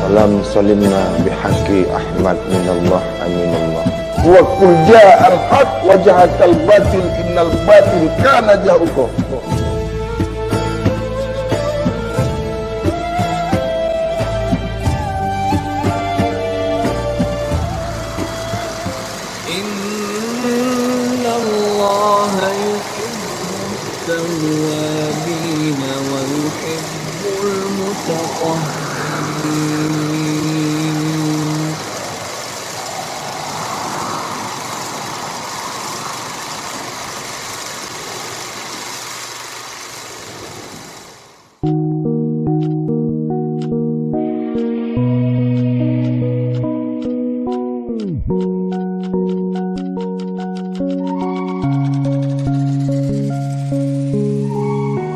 Salam salimna bihaqi Ahmad minallah aminallah. Wa qul ja'al haq wa jahaqal batil innal batil kana zahuqa. Innallaha yuhibbut tawwabina wa yuhibbul mutatahhirin.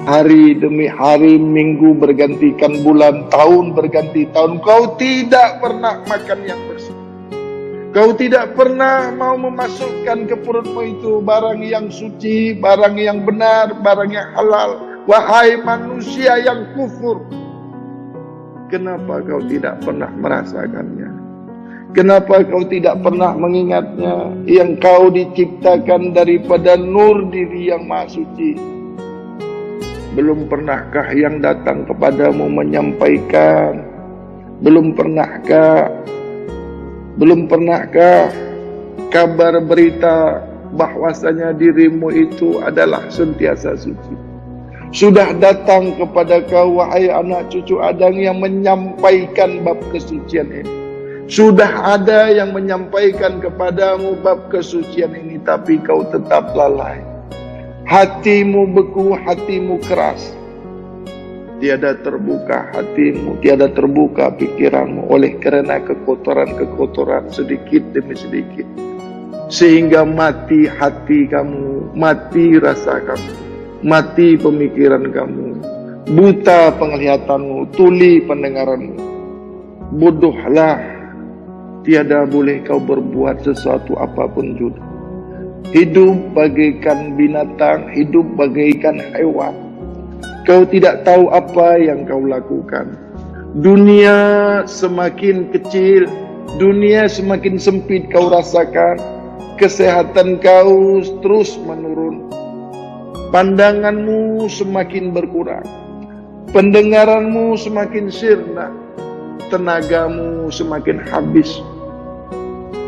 Hari demi hari, minggu bergantikan bulan, tahun berganti tahun, kau tidak pernah makan yang bersih. Kau tidak pernah mau memasukkan ke perutmu itu barang yang suci, barang yang benar, barang yang halal. Wahai manusia yang kufur, kenapa kau tidak pernah merasakannya? Kenapa kau tidak pernah mengingatnya? Yang kau diciptakan daripada nur diri yang maha suci. Belum pernahkah yang datang kepadamu menyampaikan? Belum pernahkah kabar berita bahwasanya dirimu itu adalah sentiasa suci? Sudah datang kepada kau, wahai anak cucu Adam, yang menyampaikan bab kesucian ini. Sudah ada yang menyampaikan kepadamu bab kesucian ini, tapi kau tetap lalai. Hatimu beku, hatimu keras. Tiada terbuka hatimu, tiada terbuka pikiranmu oleh karena kekotoran-kekotoran sedikit demi sedikit. Sehingga mati hati kamu, mati rasa kamu, mati pemikiran kamu, buta penglihatanmu, tuli pendengaranmu. Bodohlah, tiada boleh kau berbuat sesuatu apapun juga. Hidup bagaikan binatang, hidup bagaikan hewan. Kau tidak tahu apa yang kau lakukan. Dunia semakin kecil, dunia semakin sempit kau rasakan. Kesehatan kau terus menurun. Pandanganmu semakin berkurang. Pendengaranmu semakin sirna. Tenagamu semakin habis.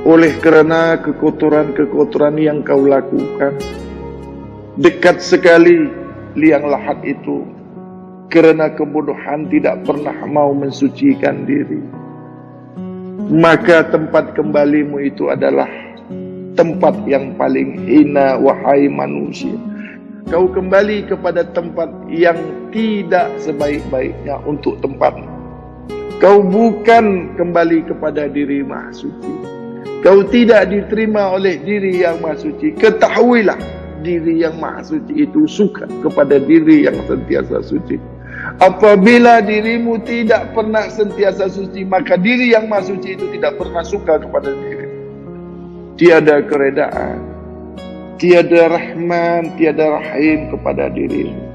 Oleh kerana kekotoran-kekotoran yang kau lakukan. Dekat sekali liang lahat itu, kerana kebodohan tidak pernah mau mensucikan diri. Maka tempat kembalimu itu adalah tempat yang paling hina, wahai manusia. Kau kembali kepada tempat yang tidak sebaik-baiknya untuk tempatmu. Kau bukan kembali kepada diri maha suci. Kau tidak diterima oleh diri yang maha suci. Ketahuilah, diri yang maha suci itu suka kepada diri yang sentiasa suci. Apabila dirimu tidak pernah sentiasa suci, maka diri yang maha suci itu tidak pernah suka kepada diri. Tiada keredaan, tiada rahman, tiada rahim kepada dirimu.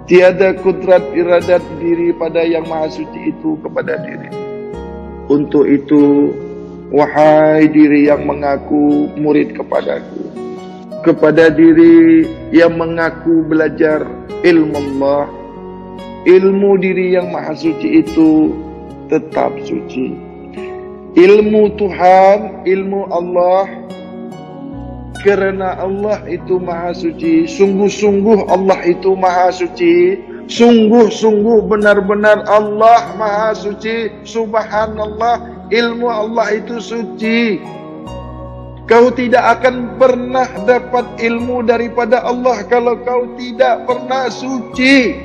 Tiada kudrat iradat diri pada yang maha suci itu kepada diri. Untuk itu, wahai diri yang mengaku murid kepadaku, kepada diri yang mengaku belajar ilmu Allah, ilmu diri yang maha suci itu tetap suci. Ilmu Tuhan, ilmu Allah, kerana Allah itu maha suci, sungguh-sungguh Allah itu maha suci, sungguh-sungguh benar-benar Allah maha suci, subhanallah. Ilmu Allah itu suci. Kau tidak akan pernah dapat ilmu daripada Allah kalau kau tidak pernah suci.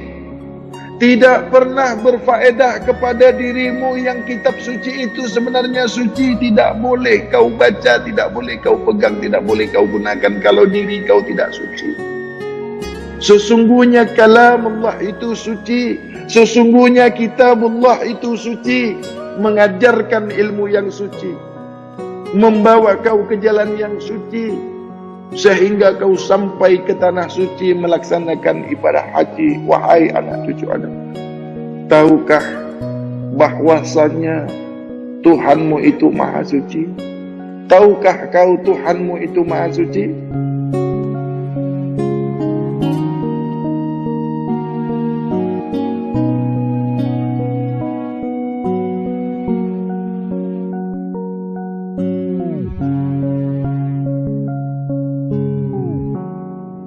Tidak pernah berfaedah kepada dirimu yang kitab suci itu sebenarnya suci. Tidak boleh kau baca, tidak boleh kau pegang, tidak boleh kau gunakan kalau diri kau tidak suci. Sesungguhnya kalam Allah itu suci. Sesungguhnya kitabullah itu suci. Mengajarkan ilmu yang suci, membawa kau ke jalan yang suci, sehingga kau sampai ke tanah suci melaksanakan ibadah haji. Wahai anak cucu Adam, tahukah bahwasanya Tuhanmu itu maha suci? Tahukah kau Tuhanmu itu maha suci?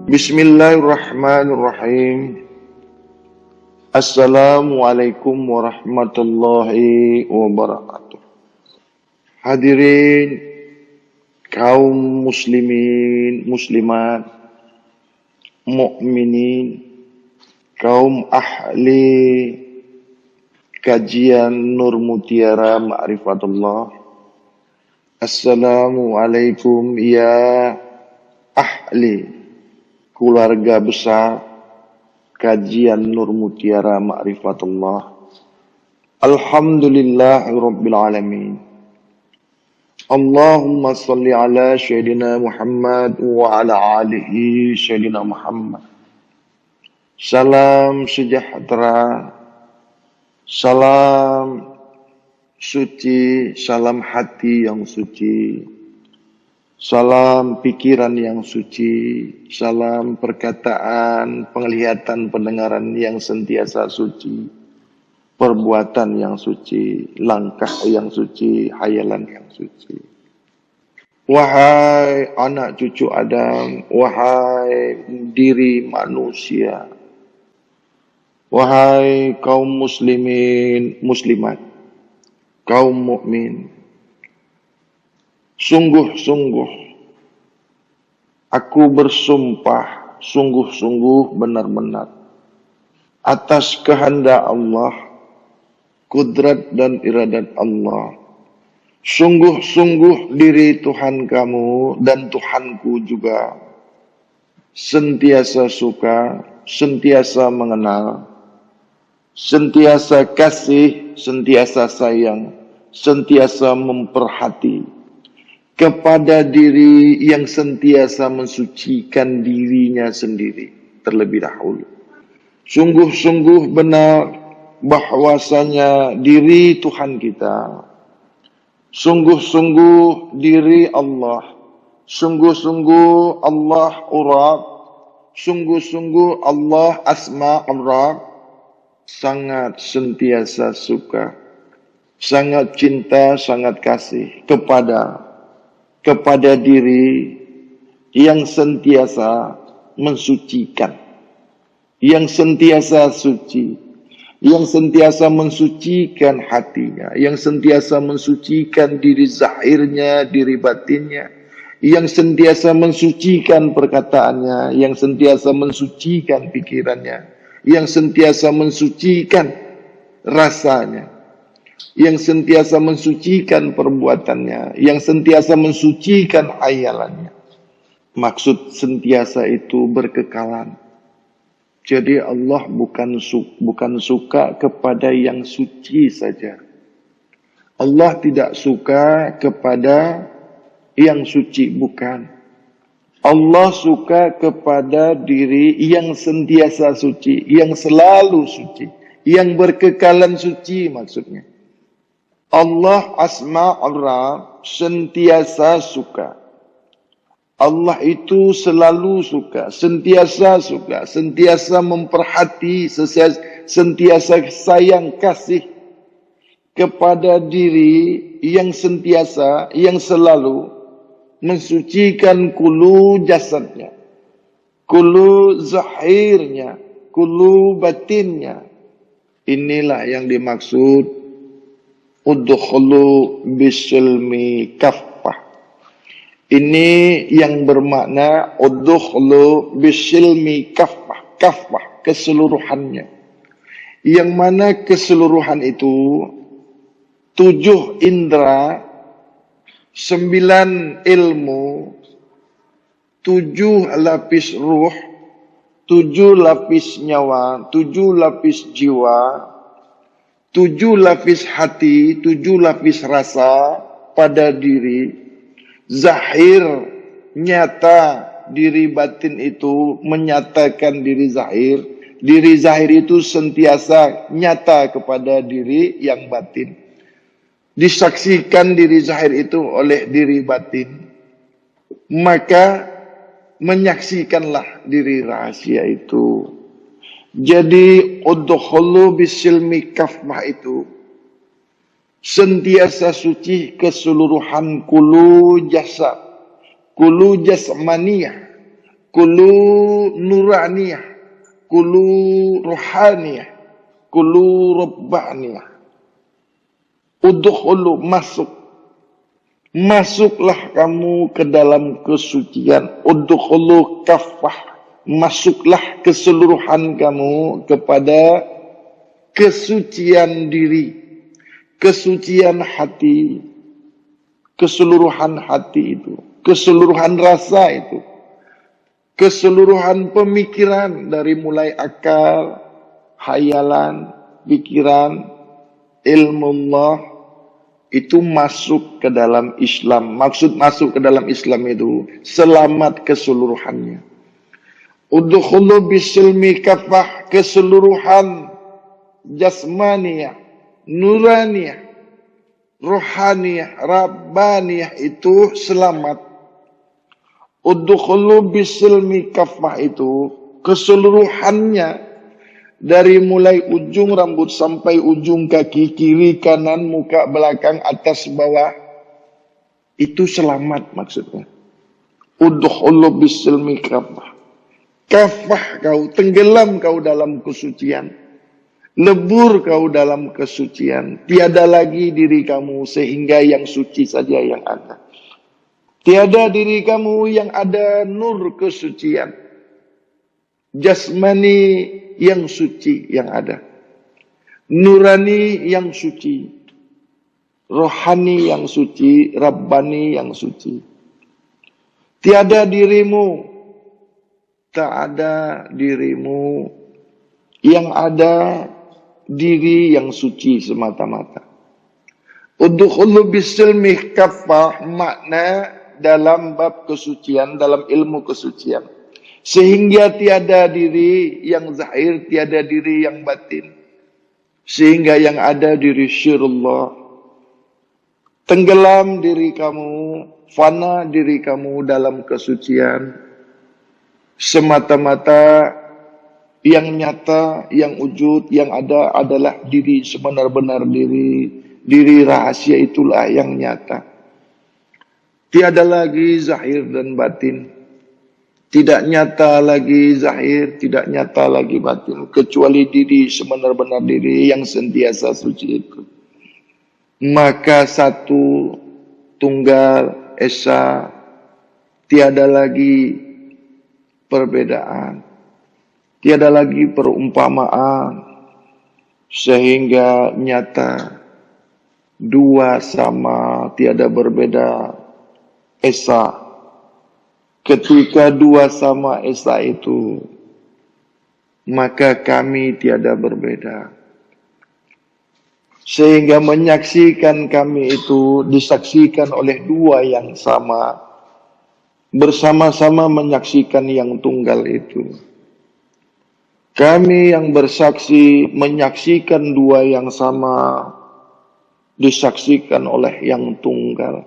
Bismillahirrahmanirrahim. Assalamualaikum warahmatullahi wabarakatuh. Hadirin kaum muslimin, muslimat, mukminin, kaum ahli kajian Nur Mutiara Ma'rifatullah. Assalamualaikum ya ahli keluarga besar kajian Nur Mutiara Ma'rifatullah. Alhamdulillahirabbil alamin. Allahumma salli ala Sayyidina Muhammad wa ala alihi Sayyidina Muhammad. Salam sejahtera, salam suci, salam hati yang suci, salam pikiran yang suci, salam perkataan, penglihatan, pendengaran yang sentiasa suci, perbuatan yang suci, langkah yang suci, hayalan yang suci. Wahai anak cucu Adam, wahai diri manusia, wahai kaum muslimin, muslimat, kaum mukmin, sungguh-sungguh aku bersumpah, sungguh-sungguh benar-benar atas kehendak Allah, kudrat dan iradat Allah. Sungguh-sungguh diri Tuhan kamu dan Tuhanku juga sentiasa suka, sentiasa mengenal, sentiasa kasih, sentiasa sayang, sentiasa memperhati kepada diri yang sentiasa mensucikan dirinya sendiri terlebih dahulu. Sungguh-sungguh benar bahwasanya diri Tuhan kita, sungguh-sungguh diri Allah, sungguh-sungguh Allah urab, sungguh-sungguh Allah asma urab, sangat sentiasa suka, sangat cinta, sangat kasih kepada diri yang sentiasa mensucikan, yang sentiasa suci, yang sentiasa mensucikan hatinya, yang sentiasa mensucikan diri zahirnya, diri batinnya, yang sentiasa mensucikan perkataannya, yang sentiasa mensucikan pikirannya, yang sentiasa mensucikan rasanya, yang sentiasa mensucikan perbuatannya, yang sentiasa mensucikan hayalannya. Maksud sentiasa itu berkekalan. Jadi Allah bukan suka kepada yang suci saja. Allah tidak suka kepada yang suci, bukan. Allah suka kepada diri yang sentiasa suci, yang selalu suci, yang berkekalan suci maksudnya. Allah asma'ur sentiasa suka. Allah itu selalu suka, sentiasa memperhati, sentiasa sayang kasih kepada diri yang sentiasa, yang selalu mensucikan kulu jasadnya, kulu zahirnya, kulu batinnya. Inilah yang dimaksud udkhulu bisilmi kaffah. Ini yang bermakna udkhulu bisilmi kaffah, kaffah keseluruhannya. Yang mana keseluruhan itu 7 indera, 9 ilmu, 7 lapis ruh, 7 lapis nyawa, 7 lapis jiwa, 7 lapis hati, 7 lapis rasa pada diri. Zahir nyata, diri batin itu menyatakan diri zahir, Diri zahir itu sentiasa nyata kepada diri yang batin. Disaksikan diri zahir itu oleh diri batin. Maka menyaksikanlah diri rahasia itu. Jadi udkhulu bisilmi kafah itu sentiasa suci keseluruhan kulu jasad, kulu jasmaniyah, kulu nuraniyah, kulu rohaniyah, kulu rabbaniyah. Udkhulu masuklah kamu ke dalam kesucian. Udkhulu kafah, masuklah keseluruhan kamu kepada kesucian diri, kesucian hati, keseluruhan hati itu, keseluruhan rasa itu, keseluruhan pemikiran dari mulai akal, hayalan, pikiran, ilmu Allah itu masuk ke dalam Islam. Maksud masuk ke dalam Islam itu selamat keseluruhannya. Udkhulu bisilmi kafah, keseluruhan jasmaniyah, nuraniyah, rohaniyah, rabbaniyah itu selamat. Udkhulu bisilmi kafah itu keseluruhannya dari mulai ujung rambut sampai ujung kaki, kiri, kanan, muka, belakang, atas, bawah. Itu selamat maksudnya. Udkhulu bisilmi kafah. Kafah kau, tenggelam kau dalam kesucian. Lebur kau dalam kesucian. Tiada lagi diri kamu sehingga yang suci saja yang ada. Tiada diri kamu yang ada nur kesucian. Jasmani yang suci yang ada. Nurani yang suci. Rohani yang suci. Rabbani yang suci. Tiada dirimu. Tak ada dirimu. Yang ada diri yang suci semata-mata. Udkhulu bisilmi kafah makna dalam bab kesucian, dalam ilmu kesucian. Sehingga tiada diri yang zahir, tiada diri yang batin. Sehingga yang ada diri syirullah. Tenggelam diri kamu, fana diri kamu dalam kesucian. Semata-mata yang nyata, yang wujud, yang ada adalah diri sebenar-benar diri. Diri rahasia itulah yang nyata. Tiada lagi zahir dan batin. Tidak nyata lagi zahir, tidak nyata lagi batin. Kecuali diri sebenar-benar diri yang sentiasa suci itu. Maka satu, tunggal, esa, tiada lagi perbedaan. Tiada lagi perumpamaan. Sehingga nyata. Dua sama, tiada berbeda. Esa. Ketika dua sama esa itu, maka kami tiada berbeda. Sehingga menyaksikan kami itu disaksikan oleh dua yang sama. Bersama-sama menyaksikan yang tunggal itu. Kami yang bersaksi menyaksikan dua yang sama. Disaksikan oleh yang tunggal.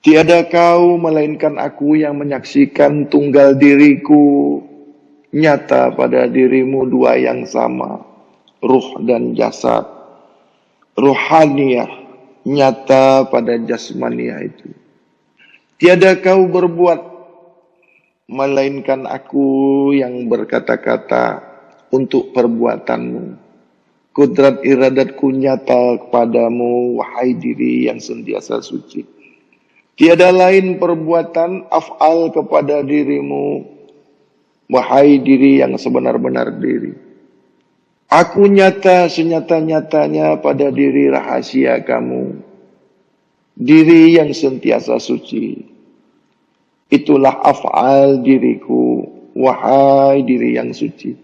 Tiada kau melainkan aku yang menyaksikan tunggal diriku nyata pada dirimu dua yang sama, ruh dan jasad. Ruhaniyah nyata pada jasmaniyah itu. Tiada kau berbuat melainkan aku yang berkata-kata untuk perbuatanmu. Kudrat iradatku nyata kepadamu, wahai diri yang sentiasa suci. Tiada lain perbuatan af'al kepada dirimu, wahai diri yang sebenar-benar diri. Aku nyata senyata-nyatanya pada diri rahasia kamu, diri yang sentiasa suci. Itulah af'al diriku, wahai diri yang suci.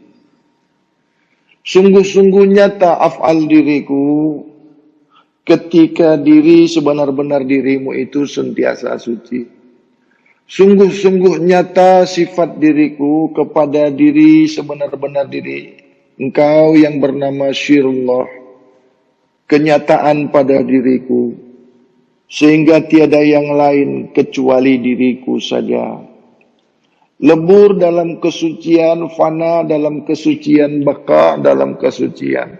Sungguh-sungguh nyata af'al diriku, ketika diri sebenar-benar dirimu itu sentiasa suci. Sungguh-sungguh nyata sifat diriku kepada diri sebenar-benar diri. Engkau yang bernama Syirullah, kenyataan pada diriku, sehingga tiada yang lain kecuali diriku saja. Lebur dalam kesucian, fana dalam kesucian, baka dalam kesucian.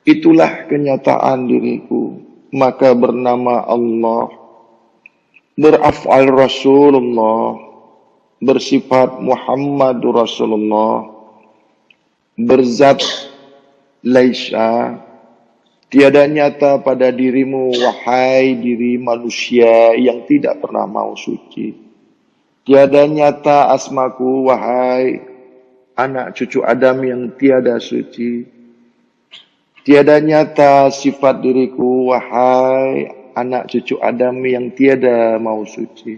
Itulah kenyataan diriku. Maka bernama Allah, beraf'al Rasulullah, bersifat Muhammadur Rasulullah, berzat laisa, tiada nyata pada dirimu, wahai diri manusia yang tidak pernah mau suci. Tiada nyata asmaku, wahai anak cucu Adam yang tiada suci. Tiada nyata sifat diriku, wahai anak cucu Adam yang tiada mau suci.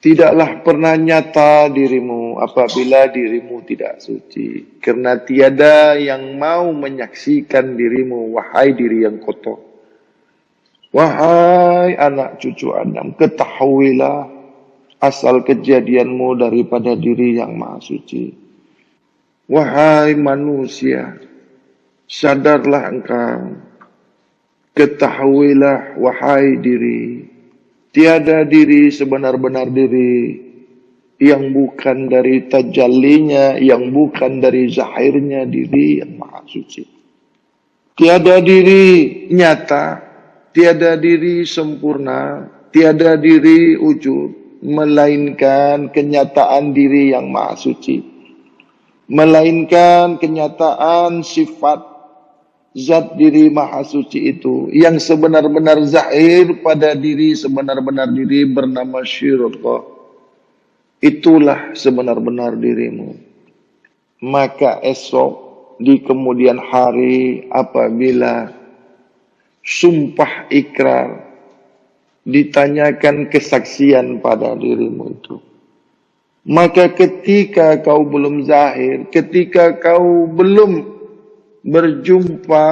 Tidaklah pernah nyata dirimu apabila dirimu tidak suci. Karena tiada yang mau menyaksikan dirimu, wahai diri yang kotor. Wahai anak cucu Adam, ketahuilah asal kejadianmu daripada diri yang maha suci. Wahai manusia, sadarlah engkau. Ketahuilah wahai diri, tiada diri sebenar-benar diri yang bukan dari tajallinya, yang bukan dari zahirnya diri yang maha suci. Tiada diri nyata, tiada diri sempurna, tiada diri wujud, melainkan kenyataan diri yang maha suci. Melainkan kenyataan sifat zat diri maha suci itu yang sebenar-benar zahir pada diri sebenar-benar diri bernama Syirullah. Itulah sebenar-benar dirimu. Maka esok di kemudian hari apabila sumpah ikrar ditanyakan kesaksian pada dirimu itu, maka ketika kau belum zahir, ketika kau belum berjumpa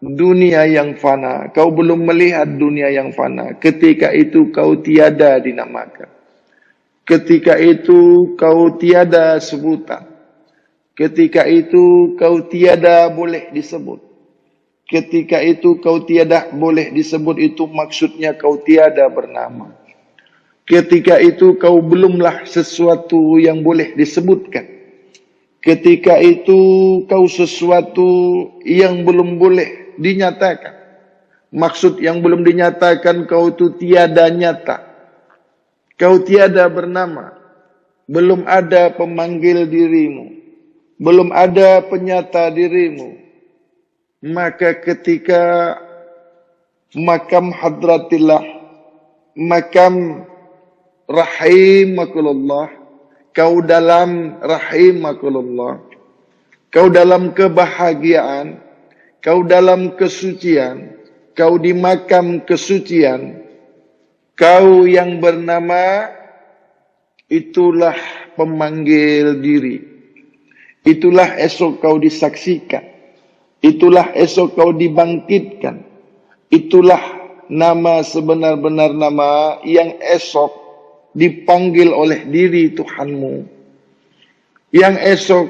dunia yang fana, kau belum melihat dunia yang fana, ketika itu kau tiada dinamakan, ketika itu kau tiada sebutan, ketika itu kau tiada boleh disebut, ketika itu kau tiada boleh disebut, itu maksudnya kau tiada bernama. Ketika itu kau belumlah sesuatu yang boleh disebutkan. Ketika itu kau sesuatu yang belum boleh dinyatakan. Maksud yang belum dinyatakan, kau itu tiada nyata. Kau tiada bernama. Belum ada pemanggil dirimu. Belum ada penyata dirimu. Maka ketika makam hadratillah, makam rahimakullah, kau dalam rahimakullah, kau dalam kebahagiaan, kau dalam kesucian, kau di makam kesucian, kau yang bernama, itulah pemanggil diri. Itulah esok kau disaksikan. Itulah esok kau dibangkitkan. Itulah nama sebenar-benar nama yang esok dipanggil oleh diri Tuhanmu. Yang esok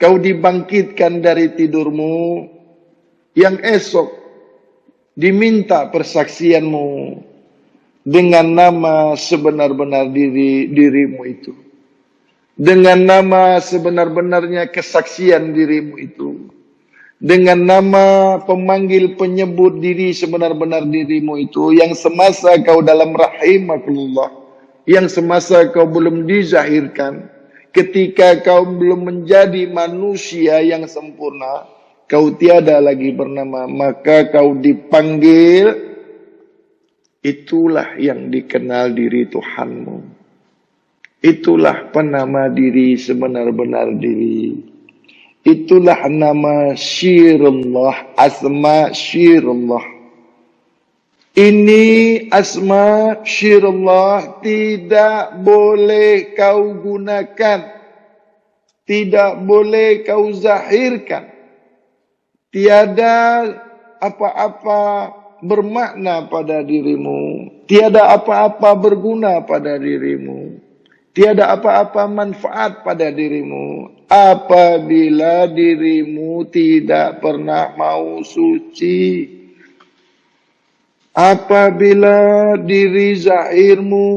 kau dibangkitkan dari tidurmu. Yang esok diminta persaksianmu dengan nama sebenar-benar dirimu itu. Dengan nama sebenar-benarnya kesaksian dirimu itu. Dengan nama pemanggil penyebut diri sebenar-benar dirimu itu. Yang semasa kau dalam rahimakullah, yang semasa kau belum dizahirkan, ketika kau belum menjadi manusia yang sempurna, kau tiada lagi bernama, maka kau dipanggil. Itulah yang dikenal diri Tuhanmu. Itulah penama diri sebenar-benar diri. Itulah nama Syirullah, asma Syirullah. Ini asma Syirullah tidak boleh kau gunakan, tidak boleh kau zahirkan. Tiada apa-apa bermakna pada dirimu, Tiada apa-apa berguna pada dirimu. Tiada apa-apa manfaat pada dirimu apabila dirimu tidak pernah mau suci. Apabila diri zahirmu,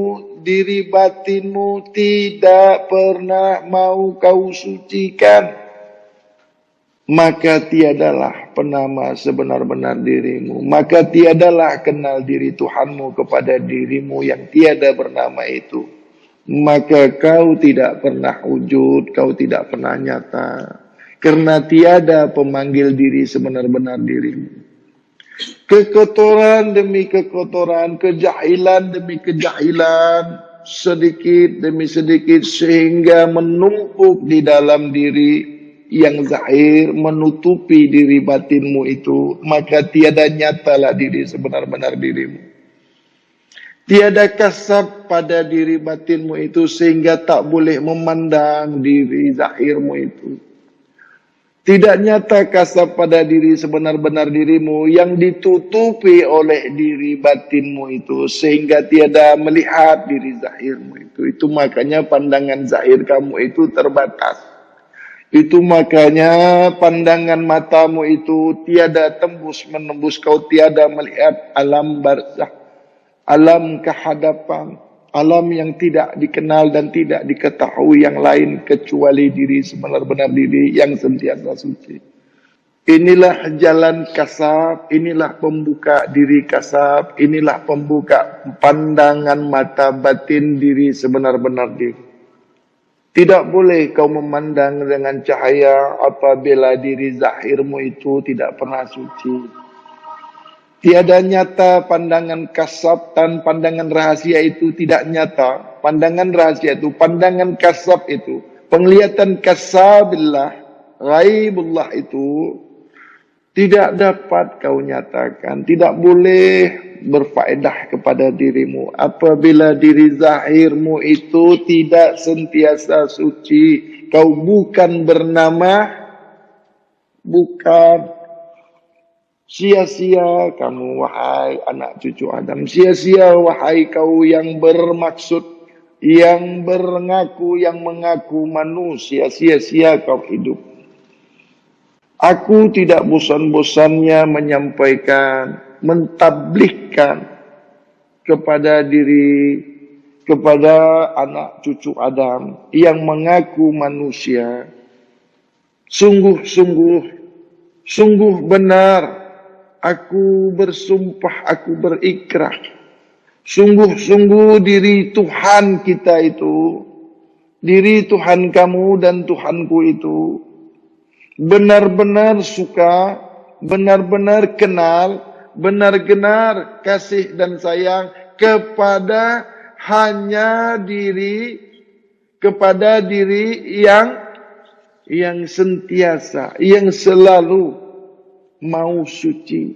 diri batinmu tidak pernah mau kau sucikan, maka tiadalah penama sebenar-benar dirimu. Maka tiadalah kenal diri Tuhanmu kepada dirimu yang tiada bernama itu. Maka kau tidak pernah wujud, kau tidak pernah nyata. Karena tiada pemanggil diri sebenar-benar dirimu. Kekotoran demi kekotoran, kejahilan demi kejahilan, sedikit demi sedikit sehingga menumpuk di dalam diri yang zahir, menutupi diri batinmu itu, maka tiada nyatalah diri sebenar-benar dirimu. Tiada kasab pada diri batinmu itu sehingga tak boleh memandang diri zahirmu itu. Tidak nyata kasab pada diri sebenar-benar dirimu yang ditutupi oleh diri batinmu itu sehingga tiada melihat diri zahirmu itu. Itu makanya pandangan zahir kamu itu terbatas. Itu makanya pandangan matamu itu tiada tembus menembus, kau tiada melihat alam barzakh. Alam kehadapan, alam yang tidak dikenal dan tidak diketahui yang lain kecuali diri sebenar-benar diri yang sentiasa suci. Inilah jalan kasab, inilah pembuka diri kasab, inilah pembuka pandangan mata batin diri sebenar-benar diri. Tidak boleh kau memandang dengan cahaya apabila diri zahirmu itu tidak pernah suci. Tiada nyata pandangan kasab dan pandangan rahasia itu tidak nyata. Pandangan rahasia itu, pandangan kasab itu, penglihatan kasabillah, ghaibullah itu tidak dapat kau nyatakan. Tidak boleh berfaedah kepada dirimu apabila diri zahirmu itu tidak sentiasa suci. Kau bukan bernama, bukan. Sia-sia kamu wahai anak cucu Adam. Sia-sia wahai kau yang bermaksud, yang mengaku manusia. Sia-sia kau hidup. Aku tidak bosan-bosannya menyampaikan, mentablikkan kepada anak cucu Adam yang mengaku manusia. Sungguh benar. Aku bersumpah, aku berikrar. Sungguh-sungguh diri Tuhan kita itu, diri Tuhan kamu dan Tuhanku itu, benar-benar suka, benar-benar kenal, benar-benar kasih dan sayang kepada hanya diri, kepada diri yang sentiasa, yang selalu mau suci,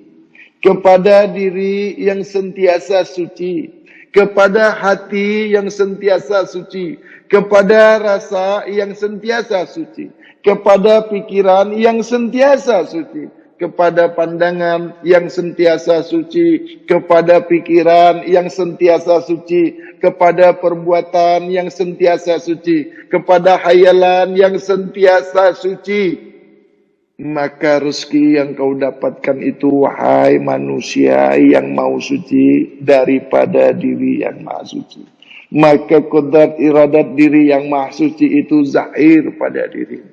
kepada diri yang sentiasa suci, kepada hati yang sentiasa suci, kepada rasa yang sentiasa suci, kepada pikiran yang sentiasa suci, kepada pandangan yang sentiasa suci, kepada pikiran yang sentiasa suci, kepada perbuatan yang sentiasa suci, kepada hayalan yang sentiasa suci. Maka rezeki yang kau dapatkan itu wahai manusia yang mau suci daripada diri yang maha suci. Maka kodrat iradat diri yang maha suci itu zahir pada diri.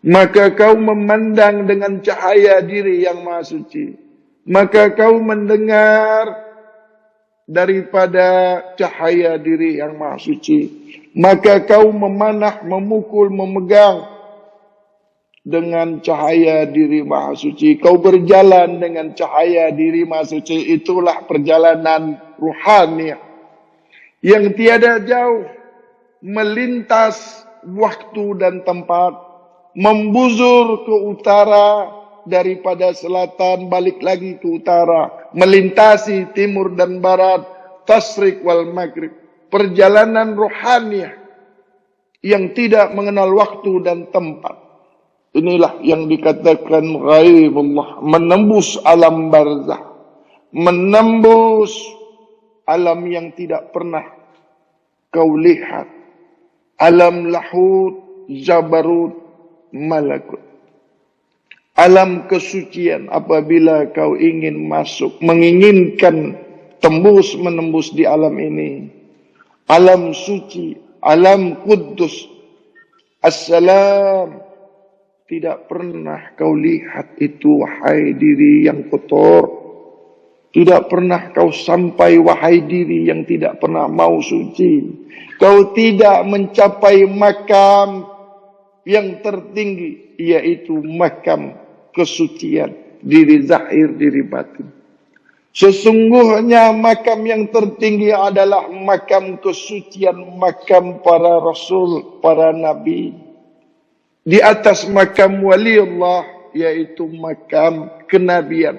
Maka kau memandang dengan cahaya diri yang maha suci. Maka kau mendengar daripada cahaya diri yang maha suci. Maka kau memanah, memukul, memegang dengan cahaya diri maha suci. Kau berjalan dengan cahaya diri maha suci. Itulah perjalanan ruhani yang tiada jauh, melintas waktu dan tempat, membuzur ke utara daripada selatan, balik lagi ke utara, melintasi timur dan barat, tasrik wal maghrib. Perjalanan ruhani yang tidak mengenal waktu dan tempat. Inilah yang dikatakan ghaibullah, menembus alam barzakh, menembus alam yang tidak pernah kau lihat, alam lahut, jabarut, malakut. Alam kesucian apabila kau ingin masuk, menginginkan menembus di alam ini. Alam suci, alam kudus, assalam. Tidak pernah kau lihat itu, wahai diri yang kotor. Tidak pernah kau sampai, wahai diri yang tidak pernah mau suci. Kau tidak mencapai makam yang tertinggi, yaitu makam kesucian, diri zahir, diri batin. Sesungguhnya makam yang tertinggi adalah makam kesucian, makam para rasul, para nabi. Di atas makam waliullah, yaitu makam kenabian,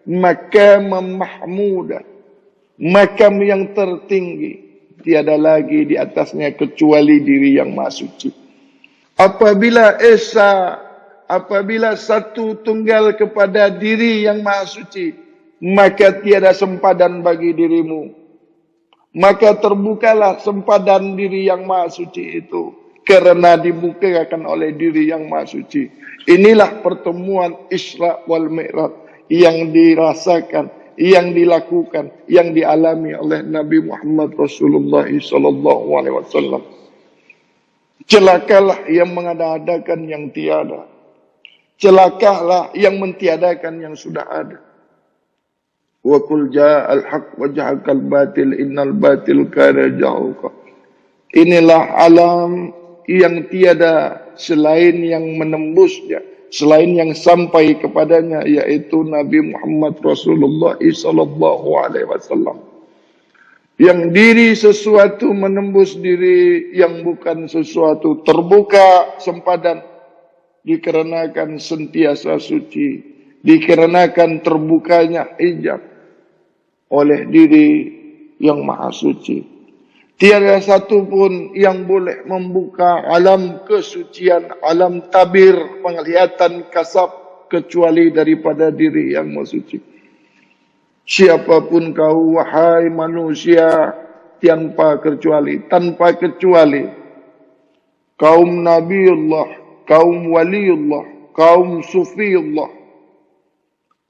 makam mahmudah, makam yang tertinggi. Tiada lagi di atasnya kecuali diri yang maha suci. Apabila apabila satu tunggal kepada diri yang maha suci, maka tiada sempadan bagi dirimu. Maka terbukalah sempadan diri yang maha suci itu, karena dibukakan oleh diri yang maha suci. Inilah pertemuan Isra wal Mi'raj yang dirasakan, yang dilakukan, yang dialami oleh Nabi Muhammad Rasulullah SAW. Celakalah yang mengada-adakan yang tiada. Celakalah yang mentiadakan yang sudah ada. Wa qul ja'al haq wa ja'akal batil innal batil kana zahuqa. Inilah alam yang tiada selain yang menembusnya, selain yang sampai kepadanya, yaitu Nabi Muhammad Rasulullah SAW. Yang diri sesuatu menembus diri yang bukan sesuatu, terbuka sempadan, dikarenakan sentiasa suci, dikarenakan terbukanya hijab oleh diri yang maha suci. Tiada satu pun yang boleh membuka alam kesucian, alam tabir, penglihatan kasab, kecuali daripada diri yang maha suci. Siapapun kau, wahai manusia, tanpa kecuali, kaum Nabiullah, kaum Waliullah, kaum Sufiullah,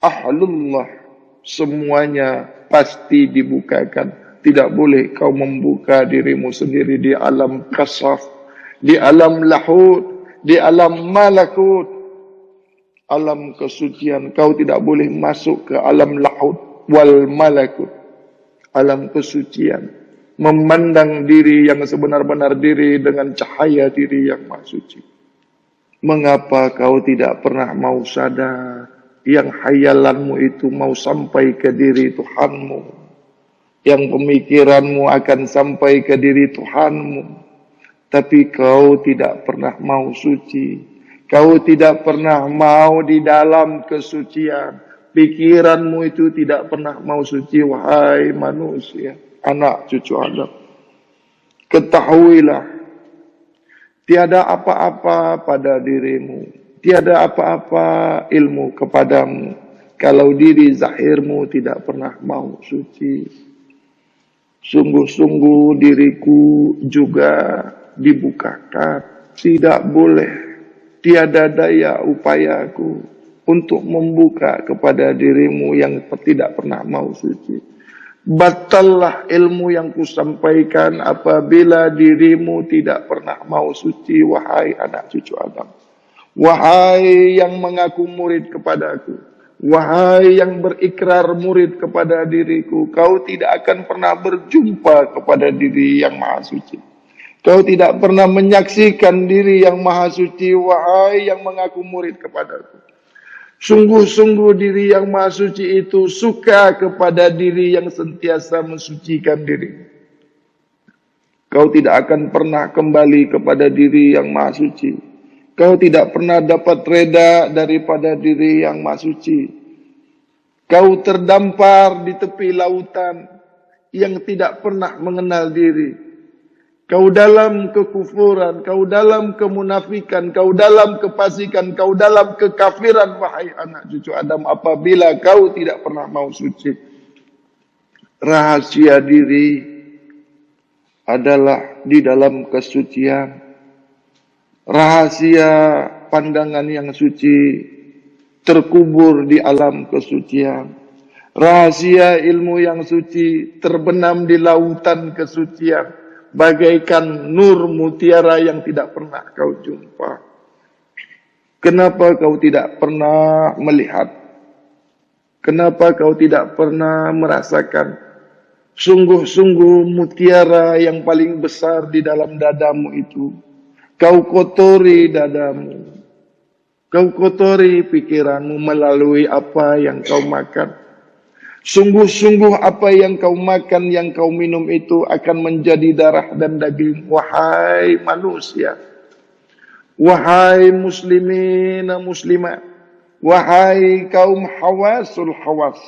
Ahlullah, semuanya pasti dibukakan. Tidak boleh kau membuka dirimu sendiri di alam kasaf, di alam lahud, di alam malakut, alam kesucian. Kau tidak boleh masuk ke alam lahud wal malakut, alam kesucian. Memandang diri yang sebenar-benar diri dengan cahaya diri yang maha suci. Mengapa kau tidak pernah mau sadar yang hayalanmu itu mau sampai ke diri Tuhanmu, yang pemikiranmu akan sampai ke diri Tuhanmu, tapi kau tidak pernah mau suci. Kau tidak pernah mau di dalam kesucian. Pikiranmu itu tidak pernah mau suci, wahai manusia, anak cucu Adam. Ketahuilah, tiada apa-apa pada dirimu, tiada apa-apa ilmu kepadamu, kalau diri zahirmu tidak pernah mau suci. Sungguh-sungguh diriku juga dibukakan. Tidak boleh, tiada daya upayaku untuk membuka kepada dirimu yang tidak pernah mau suci. Batallah ilmu yang kusampaikan apabila dirimu tidak pernah mau suci, wahai anak cucu Adam. Wahai yang mengaku murid kepadaku, wahai yang berikrar murid kepada diriku, kau tidak akan pernah berjumpa kepada diri yang maha suci. Kau tidak pernah menyaksikan diri yang maha suci, wahai yang mengaku murid kepadaku. Sungguh-sungguh diri yang maha suci itu suka kepada diri yang sentiasa mensucikan diri. Kau tidak akan pernah kembali kepada diri yang maha suci. Kau tidak pernah dapat reda daripada diri yang maha suci. Kau terdampar di tepi lautan yang tidak pernah mengenal diri. Kau dalam kekufuran, kau dalam kemunafikan, kau dalam kefasikan, kau dalam kekafiran, wahai anak cucu Adam, apabila kau tidak pernah mau suci. rahasia diri adalah di dalam kesucian. Rahasia pandangan yang suci terkubur di alam kesucian. Rahasia ilmu yang suci terbenam di lautan kesucian, bagaikan nur mutiara yang tidak pernah kau jumpa. Kenapa kau tidak pernah melihat? Kenapa kau tidak pernah merasakan sungguh-sungguh mutiara yang paling besar di dalam dadamu itu? Kau kotori dadamu, kau kotori pikiranmu melalui apa yang kau makan. Sungguh-sungguh apa yang kau makan, yang kau minum itu akan menjadi darah dan daging. Wahai manusia, wahai muslimin muslimat, wahai kaum hawasul hawas,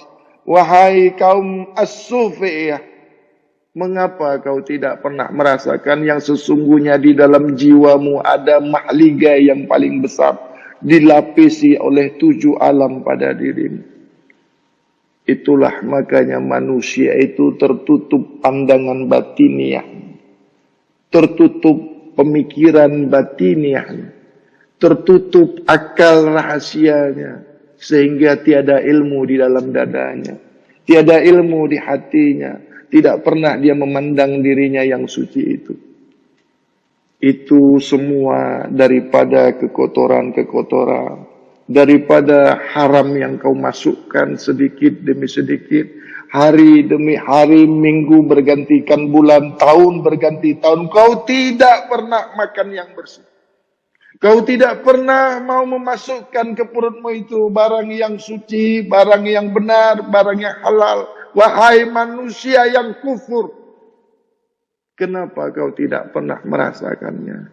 wahai kaum as-sufiyah, mengapa kau tidak pernah merasakan yang sesungguhnya di dalam jiwamu ada mahliga yang paling besar, dilapisi oleh 7 alam pada dirimu? Itulah makanya manusia itu tertutup pandangan batiniah, tertutup pemikiran batiniah, tertutup akal rahasianya, sehingga tiada ilmu di dalam dadanya, tiada ilmu di hatinya, tidak pernah dia memandang dirinya yang suci itu. Itu semua daripada kekotoran-kekotoran, daripada haram yang kau masukkan sedikit demi sedikit, hari demi hari, minggu bergantikan bulan, tahun berganti tahun, kau tidak pernah makan yang bersih. Kau tidak pernah mau memasukkan ke perutmu itu barang yang suci, barang yang benar, barang yang halal. Wahai manusia yang kufur, kenapa kau tidak pernah merasakannya?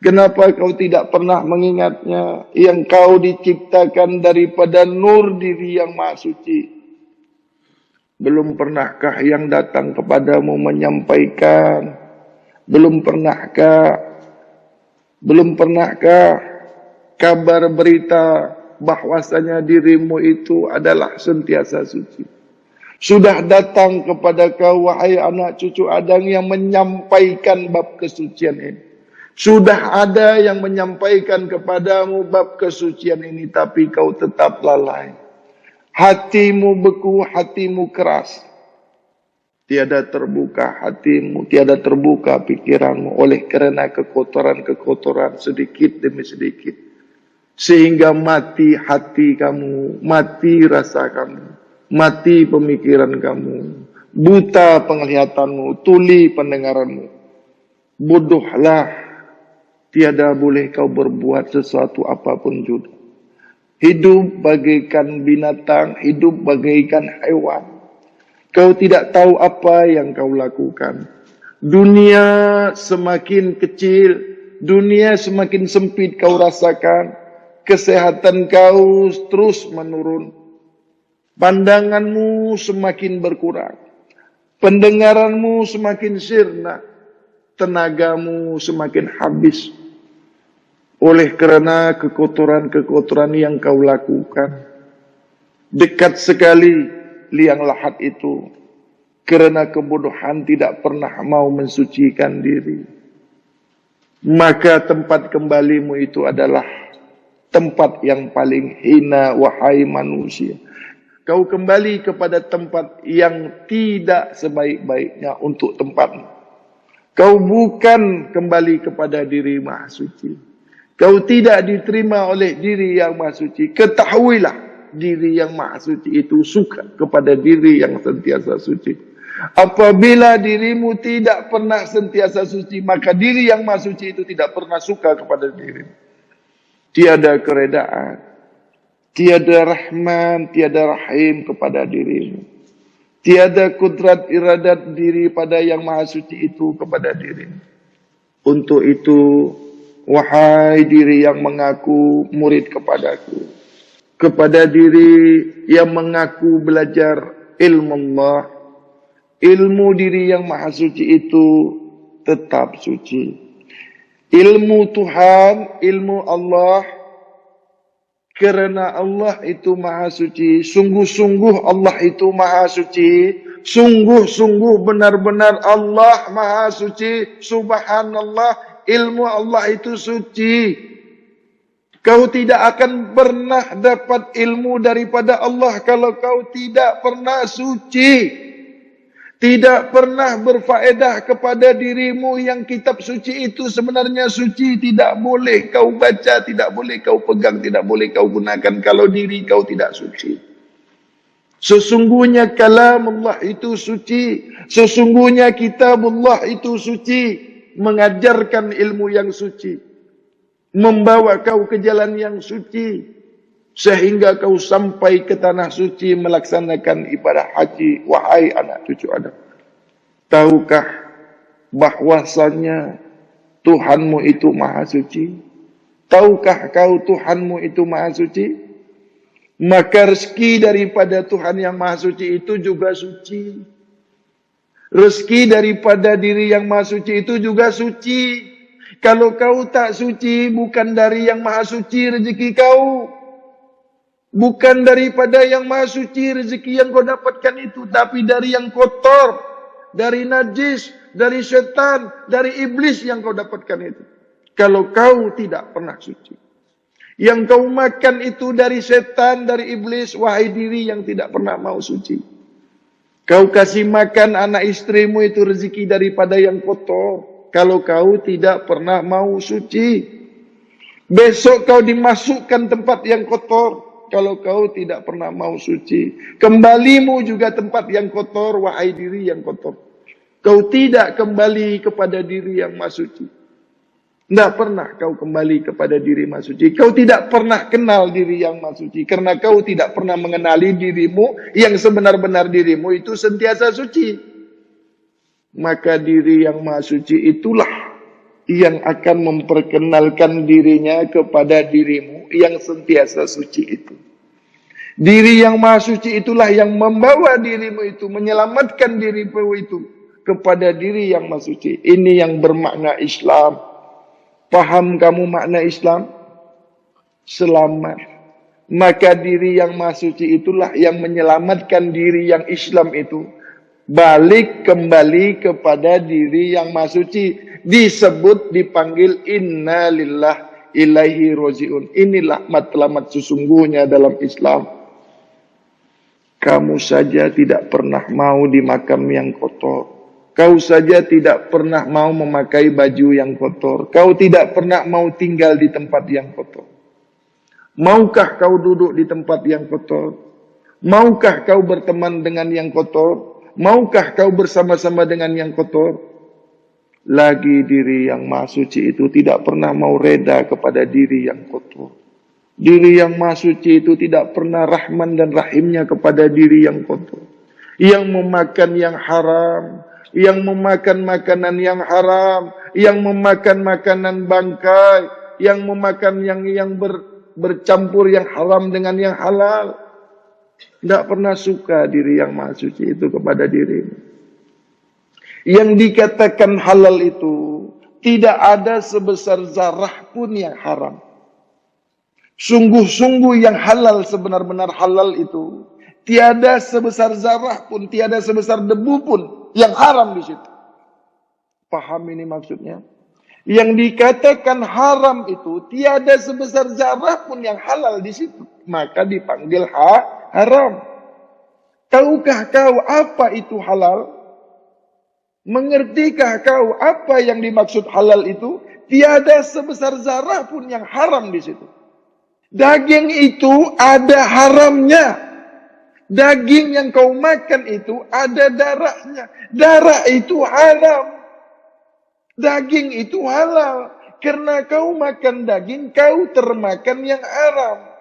Kenapa kau tidak pernah mengingatnya? Yang kau diciptakan daripada nur diri yang maha suci. Belum pernahkah yang datang kepadamu menyampaikan? Belum pernahkah kabar berita bahwasanya dirimu itu adalah sentiasa suci? Sudah datang kepada kau, wahai anak cucu Adam, yang menyampaikan bab kesucian ini. Sudah ada yang menyampaikan kepadamu bab kesucian ini, tapi kau tetap lalai. Hatimu beku, hatimu keras. Tiada terbuka hatimu, tiada terbuka pikiranmu oleh karena kekotoran-kekotoran sedikit demi sedikit. Sehingga mati hati kamu, mati rasa kamu, mati pemikiran kamu, buta penglihatanmu, tuli pendengaranmu. Bodohlah, tiada boleh kau berbuat sesuatu apapun juga. Hidup bagaikan binatang, hidup bagaikan hewan. Kau tidak tahu apa yang kau lakukan. Dunia semakin kecil, dunia semakin sempit kau rasakan. Kesehatan kau terus menurun. Pandanganmu semakin berkurang. Pendengaranmu semakin sirna. Tenagamu semakin habis. Oleh kerana kekotoran-kekotoran yang kau lakukan. Dekat sekali liang lahat itu. Kerana kebodohan tidak pernah mau mensucikan diri. Maka tempat kembalimu itu adalah tempat yang paling hina, wahai manusia. Kau kembali kepada tempat yang tidak sebaik-baiknya untuk tempatmu. Kau bukan kembali kepada diri maha suci. Kau tidak diterima oleh diri yang maha suci. Ketahuilah, diri yang maha suci itu suka kepada diri yang sentiasa suci. Apabila dirimu tidak pernah sentiasa suci, maka diri yang maha suci itu tidak pernah suka kepada dirimu. Tiada keredaan, tiada rahman, tiada rahim kepada dirimu. Tiada kudrat iradat diri pada yang maha suci itu kepada dirimu. Untuk itu, wahai diri yang mengaku murid kepadaku, kepada diri yang mengaku belajar ilmu Allah, ilmu diri yang maha suci itu tetap suci. Ilmu Tuhan, ilmu Allah, kerana Allah itu maha suci, sungguh-sungguh Allah itu maha suci, Sungguh-sungguh benar-benar Allah Maha Suci. Subhanallah, ilmu Allah itu suci. Kau tidak akan pernah dapat ilmu daripada Allah kalau kau tidak pernah suci. Tidak pernah berfaedah kepada dirimu yang kitab suci itu sebenarnya suci. Tidak boleh kau baca, tidak boleh kau pegang, tidak boleh kau gunakan kalau diri kau tidak suci. Sesungguhnya kalamullah itu suci. Sesungguhnya kitabullah itu suci. Mengajarkan ilmu yang suci. Membawa kau ke jalan yang suci. Sehingga kau sampai ke tanah suci melaksanakan ibadah haji. Wahai anak cucu Adam. Tahukah bahwasanya Tuhanmu itu maha suci? Tahukah kau Tuhanmu itu maha suci? Maka rezeki daripada Tuhan yang maha suci itu juga suci. Rezeki daripada diri yang maha suci itu juga suci. Kalau kau tak suci, bukan dari yang maha suci rezeki kau. Bukan daripada yang maha suci rezeki yang kau dapatkan itu. Tapi dari yang kotor, dari najis, dari syaitan, dari iblis yang kau dapatkan itu. Kalau kau tidak pernah suci. Yang kau makan itu dari setan, dari iblis, wahai diri yang tidak pernah mau suci. Kau kasih makan anak istrimu itu rezeki daripada yang kotor. Kalau kau tidak pernah mau suci. Besok kau dimasukkan tempat yang kotor. Kalau kau tidak pernah mau suci. Kembalimu juga tempat yang kotor, wahai diri yang kotor. Kau tidak kembali kepada diri yang maha suci. Tidak pernah kau kembali kepada diri maha suci. Kau tidak pernah kenal diri yang maha suci. Karena kau tidak pernah mengenali dirimu yang sebenar-benar dirimu itu sentiasa suci. Maka diri yang maha suci itulah yang akan memperkenalkan dirinya kepada dirimu yang sentiasa suci itu. Diri yang maha suci itulah yang membawa dirimu itu, menyelamatkan dirimu itu kepada diri yang maha suci. Ini yang bermakna Islam. Paham kamu makna Islam? Selamat. Maka diri yang maha suci itulah yang menyelamatkan diri yang Islam itu. Balik kembali kepada diri yang maha suci. Disebut, dipanggil inna lillah ilaihi roji'un. Inilah matlamat sesungguhnya dalam Islam. Kamu saja tidak pernah mau di makam yang kotor. Kau saja tidak pernah mau memakai baju yang kotor. Kau tidak pernah mau tinggal di tempat yang kotor. Maukah kau duduk di tempat yang kotor? Maukah kau berteman dengan yang kotor? Maukah kau bersama-sama dengan yang kotor? Lagi diri yang maha suci itu tidak pernah mau reda kepada diri yang kotor. Diri yang maha suci itu tidak pernah rahman dan rahimnya kepada diri yang kotor. Yang memakan yang haram, yang memakan makanan yang haram, yang memakan makanan bangkai, yang memakan yang bercampur yang haram dengan yang halal. Tidak pernah suka diri yang maha suci itu kepada dirimu. Yang dikatakan halal itu tidak ada sebesar zarah pun yang haram. Sungguh-sungguh yang halal sebenar-benar halal itu tiada sebesar zarah pun, tiada sebesar debu pun yang haram di situ. Paham ini maksudnya? Yang dikatakan haram itu tiada sebesar zarah pun yang halal di situ. Maka dipanggil haram. Tahukah kau apa itu halal? Mengertikah kau apa yang dimaksud halal itu? Tiada sebesar zarah pun yang haram di situ. Daging itu ada haramnya. Daging yang kau makan itu ada darahnya. Darah itu haram. Daging itu halal. Karena kau makan daging, kau termakan yang haram.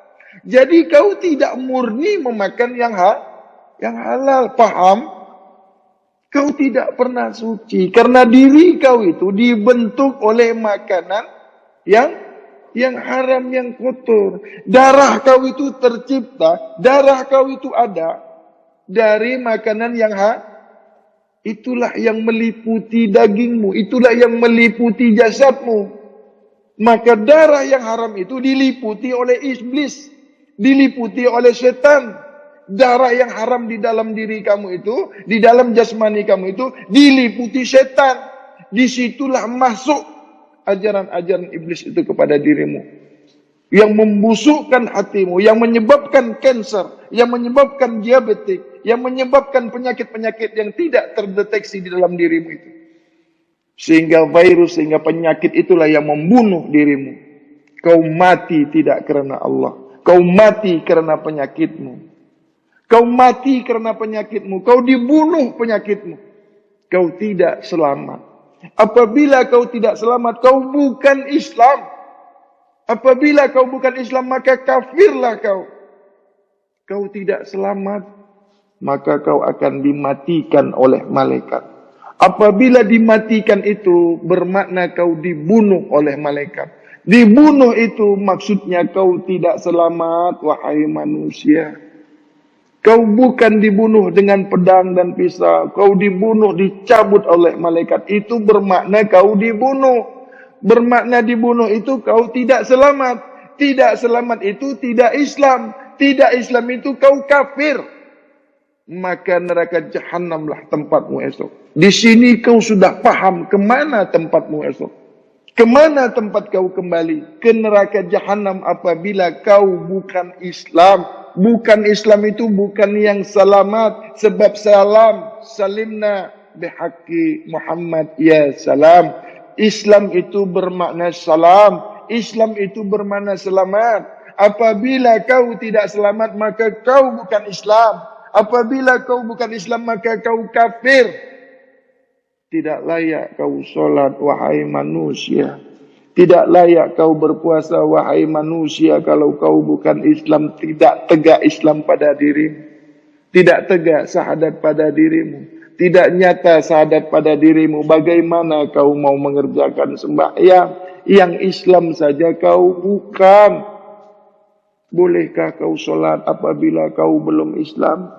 Jadi kau tidak murni memakan yang halal. Paham? Kau tidak pernah suci. Karena diri kau itu dibentuk oleh makanan yang haram, yang kotor. Darah kau itu tercipta, darah kau itu ada dari makanan yang itulah yang meliputi dagingmu, itulah yang meliputi jasadmu. Maka darah yang haram itu diliputi oleh iblis, diliputi oleh setan. Darah yang haram di dalam diri kamu itu, di dalam jasmani kamu itu diliputi setan. Disitulah masuk ajaran-ajaran iblis itu kepada dirimu, yang membusukkan hatimu, yang menyebabkan kanker, yang menyebabkan diabetes, yang menyebabkan penyakit-penyakit yang tidak terdeteksi di dalam dirimu itu. Sehingga virus, sehingga penyakit itulah yang membunuh dirimu. Kau mati tidak karena Allah. Kau mati karena penyakitmu. Kau mati karena penyakitmu. Kau dibunuh penyakitmu. Kau tidak selamat. Apabila kau tidak selamat, kau bukan Islam. Apabila kau bukan Islam, maka kafirlah kau. Kau tidak selamat, maka kau akan dimatikan oleh malaikat. Apabila dimatikan itu bermakna kau dibunuh oleh malaikat. Dibunuh itu maksudnya kau tidak selamat, wahai manusia. Kau bukan dibunuh dengan pedang dan pisau. Kau dibunuh, dicabut oleh malaikat. Itu bermakna kau dibunuh. Bermakna dibunuh itu kau tidak selamat. Tidak selamat itu tidak Islam. Tidak Islam itu kau kafir. Maka neraka jahanamlah tempatmu esok. Di sini kau sudah paham kemana tempatmu esok. Kemana tempat kau kembali? Ke neraka jahanam apabila kau bukan Islam. Bukan Islam itu bukan yang selamat. Sebab salam, salimna bihaqqi Muhammad ya salam. Islam itu bermakna salam. Islam itu bermakna selamat. Apabila kau tidak selamat, maka kau bukan Islam. Apabila kau bukan Islam, maka kau kafir. Tidak layak kau sholat, wahai manusia. Tidak layak kau berpuasa, wahai manusia, kalau kau bukan Islam. Tidak tegak Islam pada dirimu. Tidak tegak syahadat pada dirimu. Tidak nyata syahadat pada dirimu. Bagaimana kau mau mengerjakan sembahyang yang Islam saja kau bukan? Bolehkah kau sholat apabila kau belum Islam?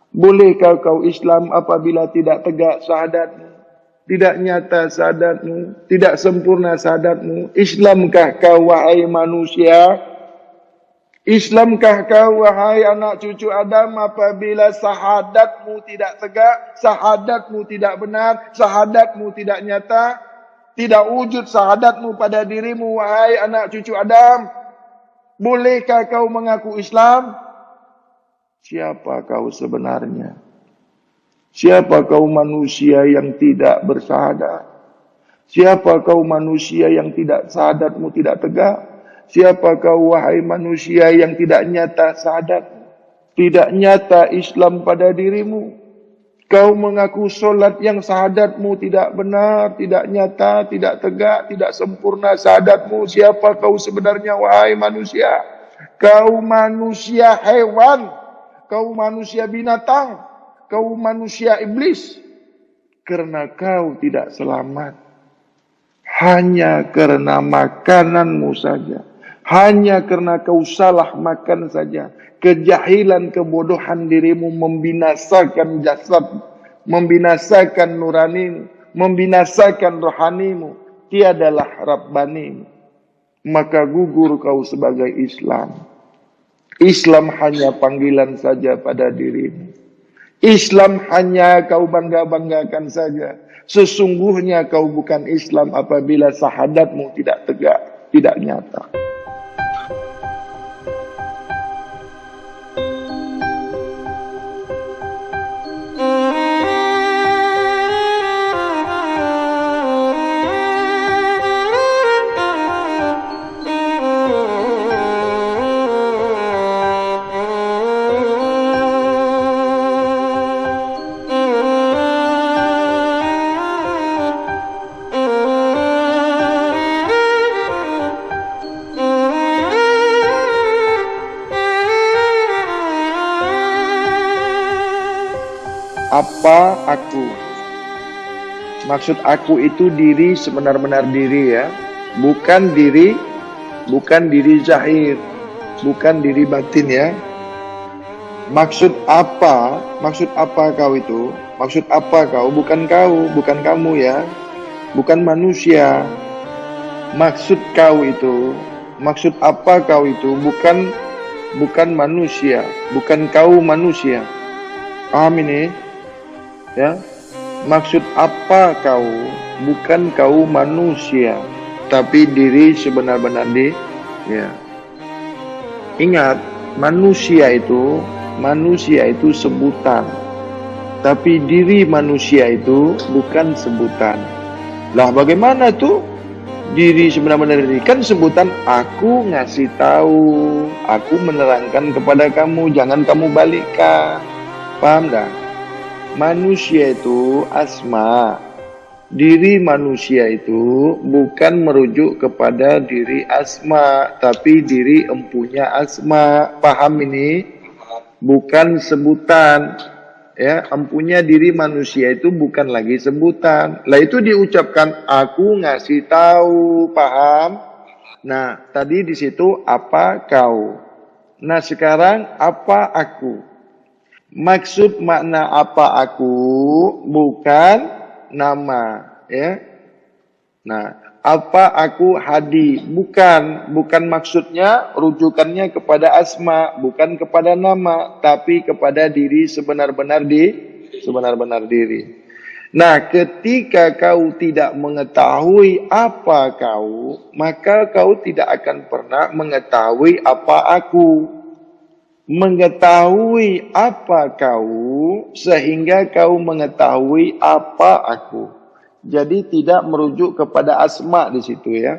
Bolehkah kau Islam apabila tidak tegak syahadatmu? Tidak nyata syahadatmu, tidak sempurna syahadatmu. Islamkah kau, wahai manusia? Islamkah kau, wahai anak cucu Adam, apabila syahadatmu tidak tegak, syahadatmu tidak benar, syahadatmu tidak nyata, tidak wujud syahadatmu pada dirimu, wahai anak cucu Adam? Bolehkah kau mengaku Islam? Siapa kau sebenarnya? Siapa kau manusia yang tidak bersyahadat? Siapa kau manusia yang tidak syahadatmu tidak tegak? Siapa kau, wahai manusia yang tidak nyata syahadatmu? Tidak nyata Islam pada dirimu? Kau mengaku solat yang syahadatmu tidak benar, tidak nyata, tidak tegak, tidak sempurna syahadatmu. Siapa kau sebenarnya, wahai manusia? Kau manusia hewan, kau manusia binatang, kau manusia iblis. Karena kau tidak selamat. Hanya karena makananmu saja. Hanya karena kau salah makan saja. Kejahilan, kebodohan dirimu membinasakan jasad, membinasakan nuranimu, membinasakan rohanimu. Tiadalah Rabbanimu. Maka gugur kau sebagai Islam. Islam hanya panggilan saja pada dirimu. Islam hanya kau bangga-banggakan saja. Sesungguhnya kau bukan Islam apabila syahadatmu tidak tegak, tidak nyata. Apa aku? Maksud aku itu diri sebenar-benar diri ya. Bukan diri zahir. Bukan diri batin ya. Maksud apa kau itu? Maksud apa kau? Bukan kamu ya. Bukan manusia. Maksud kau itu, maksud apa kau itu? Bukan bukan manusia, bukan kau manusia. Paham ini? Ya. Maksud apa kau? Bukan kau manusia, tapi diri sebenar-benar ya. Ingat, manusia itu sebutan. Tapi diri manusia itu bukan sebutan. Lah bagaimana tuh? Diri sebenar-benar diri kan sebutan, aku ngasih tahu, aku menerangkan kepada kamu, jangan kamu balikkan. Paham dah? Manusia itu asma. Diri manusia itu bukan merujuk kepada diri asma, tapi diri empunya asma. Paham ini? Bukan sebutan. Ya, empunya diri manusia itu bukan lagi sebutan. Lah itu diucapkan aku ngasih tahu, paham? Nah, tadi di situ apa kau. Nah, sekarang apa aku. Maksud makna apa aku bukan nama, ya. Nah, apa aku Hadi bukan maksudnya rujukannya kepada asma, bukan kepada nama, tapi kepada diri sebenar-benar diri. Nah, ketika kau tidak mengetahui apa kau, maka kau tidak akan pernah mengetahui apa aku. Mengetahui apa kau sehingga kau mengetahui apa aku. Jadi tidak merujuk kepada asma di situ ya.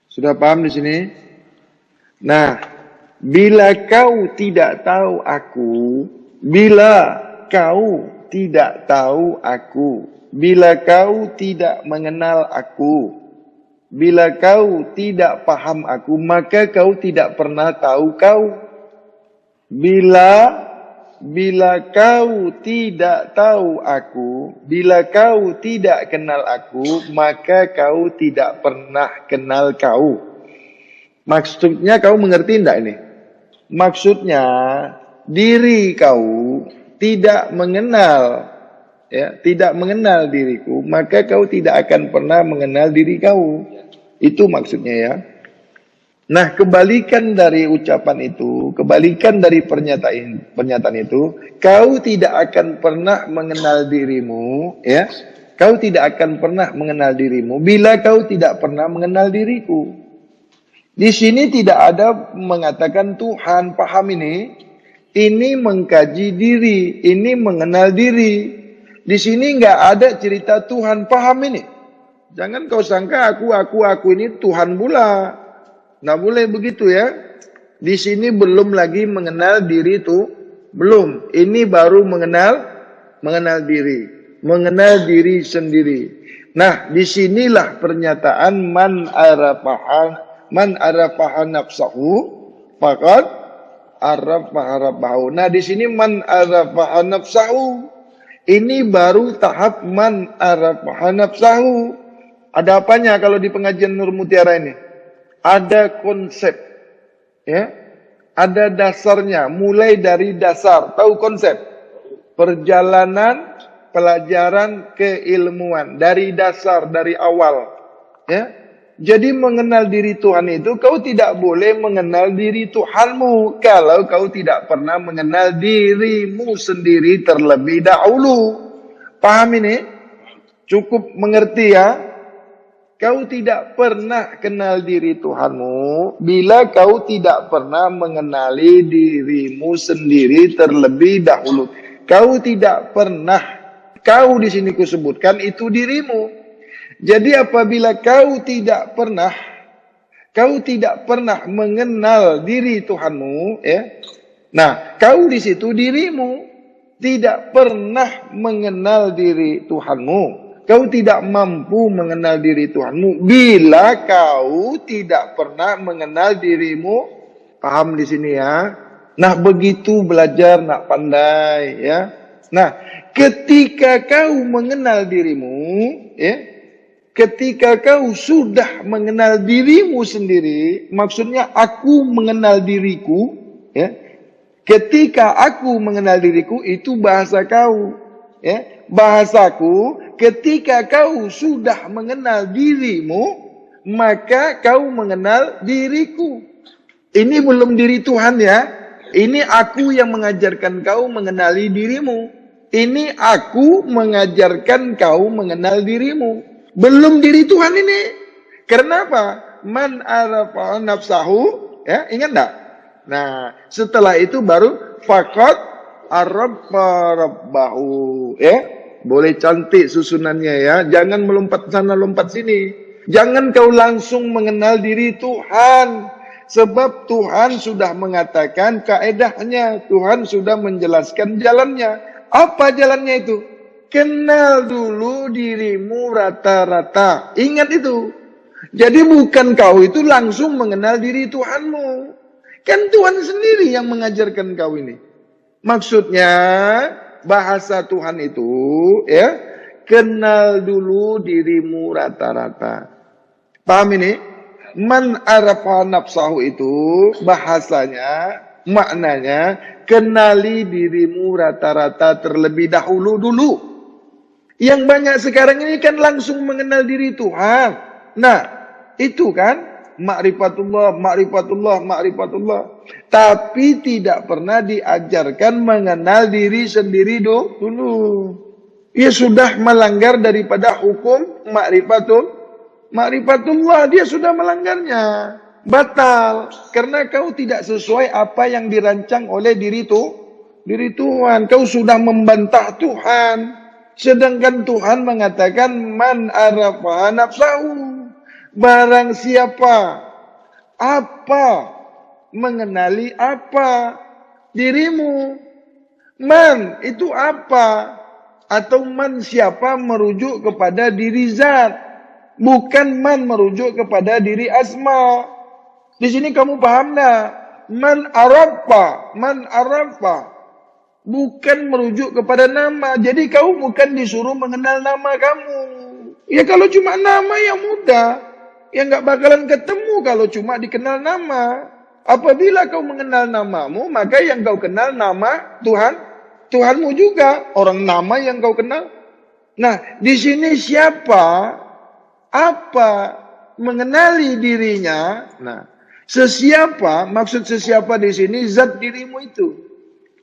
Sudah paham di sini? Nah, bila kau tidak tahu aku, bila kau tidak tahu aku, bila kau tidak mengenal aku, bila kau tidak paham aku, maka kau tidak pernah tahu kau. Bila kau tidak tahu aku, bila kau tidak kenal aku, maka kau tidak pernah kenal kau. Maksudnya kau mengerti enggak ini? Maksudnya diri kau tidak mengenal, ya, tidak mengenal diriku, maka kau tidak akan pernah mengenal diri kau. Itu maksudnya ya. Nah, kebalikan dari ucapan itu, kebalikan dari pernyataan itu, kau tidak akan pernah mengenal dirimu, ya. Kau tidak akan pernah mengenal dirimu bila kau tidak pernah mengenal diriku. Di sini tidak ada mengatakan Tuhan, paham ini? Ini mengkaji diri, ini mengenal diri. Di sini nggak ada cerita Tuhan, paham ini? Jangan kau sangka aku ini Tuhan pula. Nggak boleh begitu ya. Di sini belum lagi mengenal diri itu, belum. Ini baru mengenal diri, mengenal diri sendiri. Nah, disinilah pernyataan man arafaha nafsahu faqad arafaha rabbahu. Nah, di sini man arafaha nafsahu. Ini baru tahap man arafaha nafsahu. Ada apanya kalau di pengajian Nur Mutiara ini? Ada konsep, ya, ada dasarnya, mulai dari dasar, tahu konsep? Perjalanan, pelajaran, keilmuan, dari dasar, dari awal, ya. Jadi mengenal diri Tuhan itu, kau tidak boleh mengenal diri Tuhanmu, kalau kau tidak pernah mengenal dirimu sendiri terlebih dahulu. Paham ini? Cukup mengerti ya? Kau tidak pernah kenal diri Tuhanmu bila kau tidak pernah mengenali dirimu sendiri terlebih dahulu. Kau tidak pernah, kau di sini kusebutkan itu dirimu. Jadi apabila kau tidak pernah mengenal diri Tuhanmu, ya. Nah, kau di situ dirimu tidak pernah mengenal diri Tuhanmu. Kau tidak mampu mengenal diri Tuhanmu bila kau tidak pernah mengenal dirimu. Paham di sini ya? Nah, begitu belajar nak pandai ya. Nah, ketika kau mengenal dirimu, ya, ketika kau sudah mengenal dirimu sendiri, maksudnya aku mengenal diriku, ya. Ketika aku mengenal diriku itu bahasa kau, ya. Bahasaku, ketika kau sudah mengenal dirimu, maka kau mengenal diriku. Ini belum diri Tuhan ya. Ini aku yang mengajarkan kau mengenali dirimu. Ini aku mengajarkan kau mengenal dirimu. Belum diri Tuhan ini. Kenapa? Man arafa nafsahu, ya, ingat enggak? Nah, setelah itu baru faqat arafa rabbahu, ya. Boleh cantik susunannya ya. Jangan melompat sana lompat sini. Jangan kau langsung mengenal diri Tuhan. Sebab Tuhan sudah mengatakan kaedahnya. Tuhan sudah menjelaskan jalannya. Apa jalannya itu? Kenal dulu dirimu rata-rata. Ingat itu. Jadi bukan kau itu langsung mengenal diri Tuhanmu. Kan Tuhan sendiri yang mengajarkan kau ini. Maksudnya bahasa Tuhan itu ya, kenal dulu dirimu rata-rata. Paham ini? Man arafa nafsahu itu bahasanya, maknanya kenali dirimu rata-rata terlebih dahulu dulu. Yang banyak sekarang ini kan langsung mengenal diri Tuhan. Nah, itu kan ma'rifatullah, ma'rifatullah, ma'rifatullah. Tapi tidak pernah diajarkan mengenal diri sendiri dulu. Ia sudah melanggar daripada hukum ma'rifatullah. Dia sudah melanggarnya. Batal. Karena kau tidak sesuai apa yang dirancang oleh diri Tuhan. Kau sudah membantah Tuhan. Sedangkan Tuhan mengatakan man arafa nafsahu. Barang siapa, apa, mengenali apa, dirimu. Man, itu apa? Atau man siapa merujuk kepada diri zat. Bukan man merujuk kepada diri asma. Di sini kamu paham tak? Man arafa. Bukan merujuk kepada nama. Jadi kau bukan disuruh mengenal nama kamu. Ya kalau cuma nama ya mudah. Ya nggak bakalan ketemu kalau cuma dikenal nama. Apabila kau mengenal namamu, maka yang kau kenal nama Tuhanmu juga. Orang nama yang kau kenal. Nah, di sini siapa, apa, mengenali dirinya. Nah, sesiapa, maksud sesiapa di sini zat dirimu itu.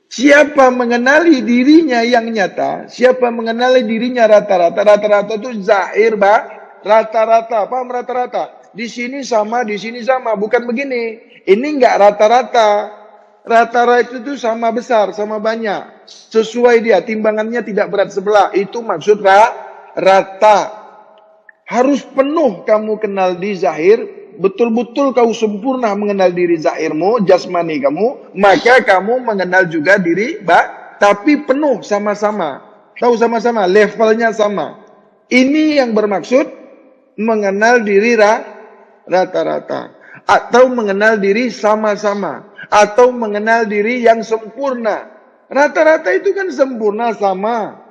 Siapa mengenali dirinya yang nyata, siapa mengenali dirinya rata-rata. Rata-rata itu zahir, rata-rata, paham rata-rata? Di sini sama, di sini sama, bukan begini. Ini enggak rata-rata. Rata-rata itu sama besar, sama banyak. Sesuai dia, timbangannya tidak berat sebelah. Itu maksud rata. Harus penuh kamu kenal di zahir. Betul-betul kau sempurna mengenal diri zahirmu, jasmani kamu. Maka kamu mengenal juga diri tapi penuh sama-sama. Tahu sama-sama, levelnya sama. Ini yang bermaksud mengenal diri rata-rata. Atau mengenal diri sama-sama. Atau mengenal diri yang sempurna. Rata-rata itu kan sempurna sama.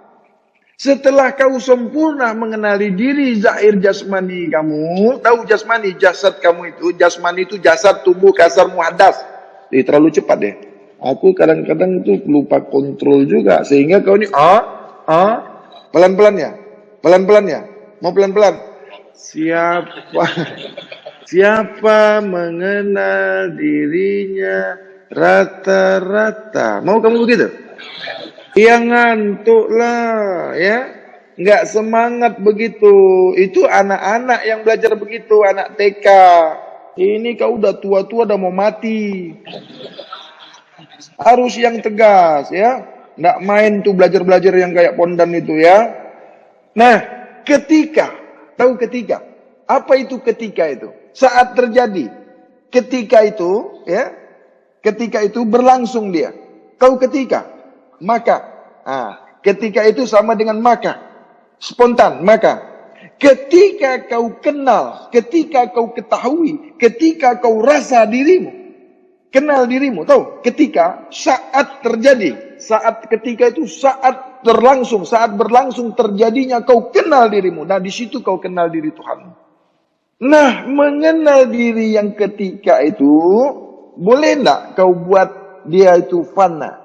Setelah kau sempurna mengenali diri zahir jasmani kamu. Tahu jasmani, jasad kamu itu. Jasmani itu jasad, tubuh, kasar, muhaddas. Terlalu cepat deh. Aku kadang-kadang tuh lupa kontrol juga. Sehingga kau ini pelan-pelan ya. Pelan-pelan ya. Mau pelan-pelan. Siapa mengenal dirinya rata-rata. Mau kamu begitu? Yang ngantuk lah ya. Nggak semangat begitu. Itu anak-anak yang belajar begitu. Anak TK. Ini kau udah tua-tua udah mau mati. Harus yang tegas ya. Nggak main tuh belajar-belajar yang kayak pondan itu ya. Nah, ketika. Tahu ketika? Apa itu ketika itu? Saat terjadi. Ketika itu ya. Ketika itu berlangsung dia. Tahu ketika? Maka. Ketika itu sama dengan maka. Spontan, maka. Ketika kau kenal, ketika kau ketahui, ketika kau rasa dirimu, kenal dirimu, tahu? Ketika, saat terjadi, saat ketika itu saat berlangsung, saat berlangsung terjadinya kau kenal dirimu. Nah, di situ kau kenal diri Tuhan. Nah, mengenal diri yang ketika itu, boleh enggak kau buat dia itu fana?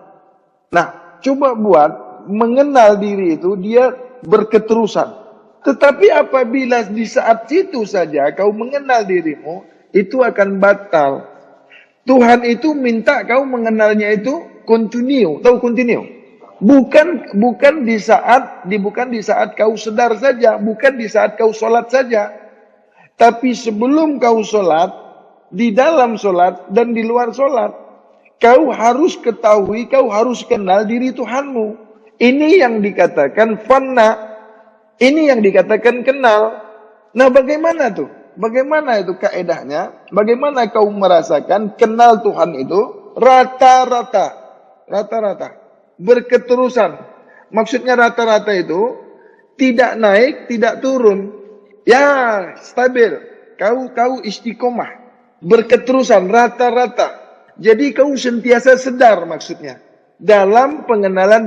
Nah, coba buat mengenal diri itu dia berketerusan. Tetapi apabila di saat itu saja kau mengenal dirimu, itu akan batal. Tuhan itu minta kau mengenalnya itu continue, tahu continue? Bukan di saat kau sedar saja, bukan di saat kau sholat saja, tapi sebelum kau sholat, di dalam sholat dan di luar sholat, kau harus ketahui, kau harus kenal diri Tuhanmu. Ini yang dikatakan fana, ini yang dikatakan kenal. Nah, bagaimana tuh? Bagaimana itu kaedahnya? Bagaimana kau merasakan kenal Tuhan itu? Rata-rata. Berketerusan. Maksudnya rata-rata itu tidak naik, tidak turun. Ya, stabil. Kau istiqomah. Berketerusan, rata-rata. Jadi kau sentiasa sedar maksudnya. Dalam pengenalan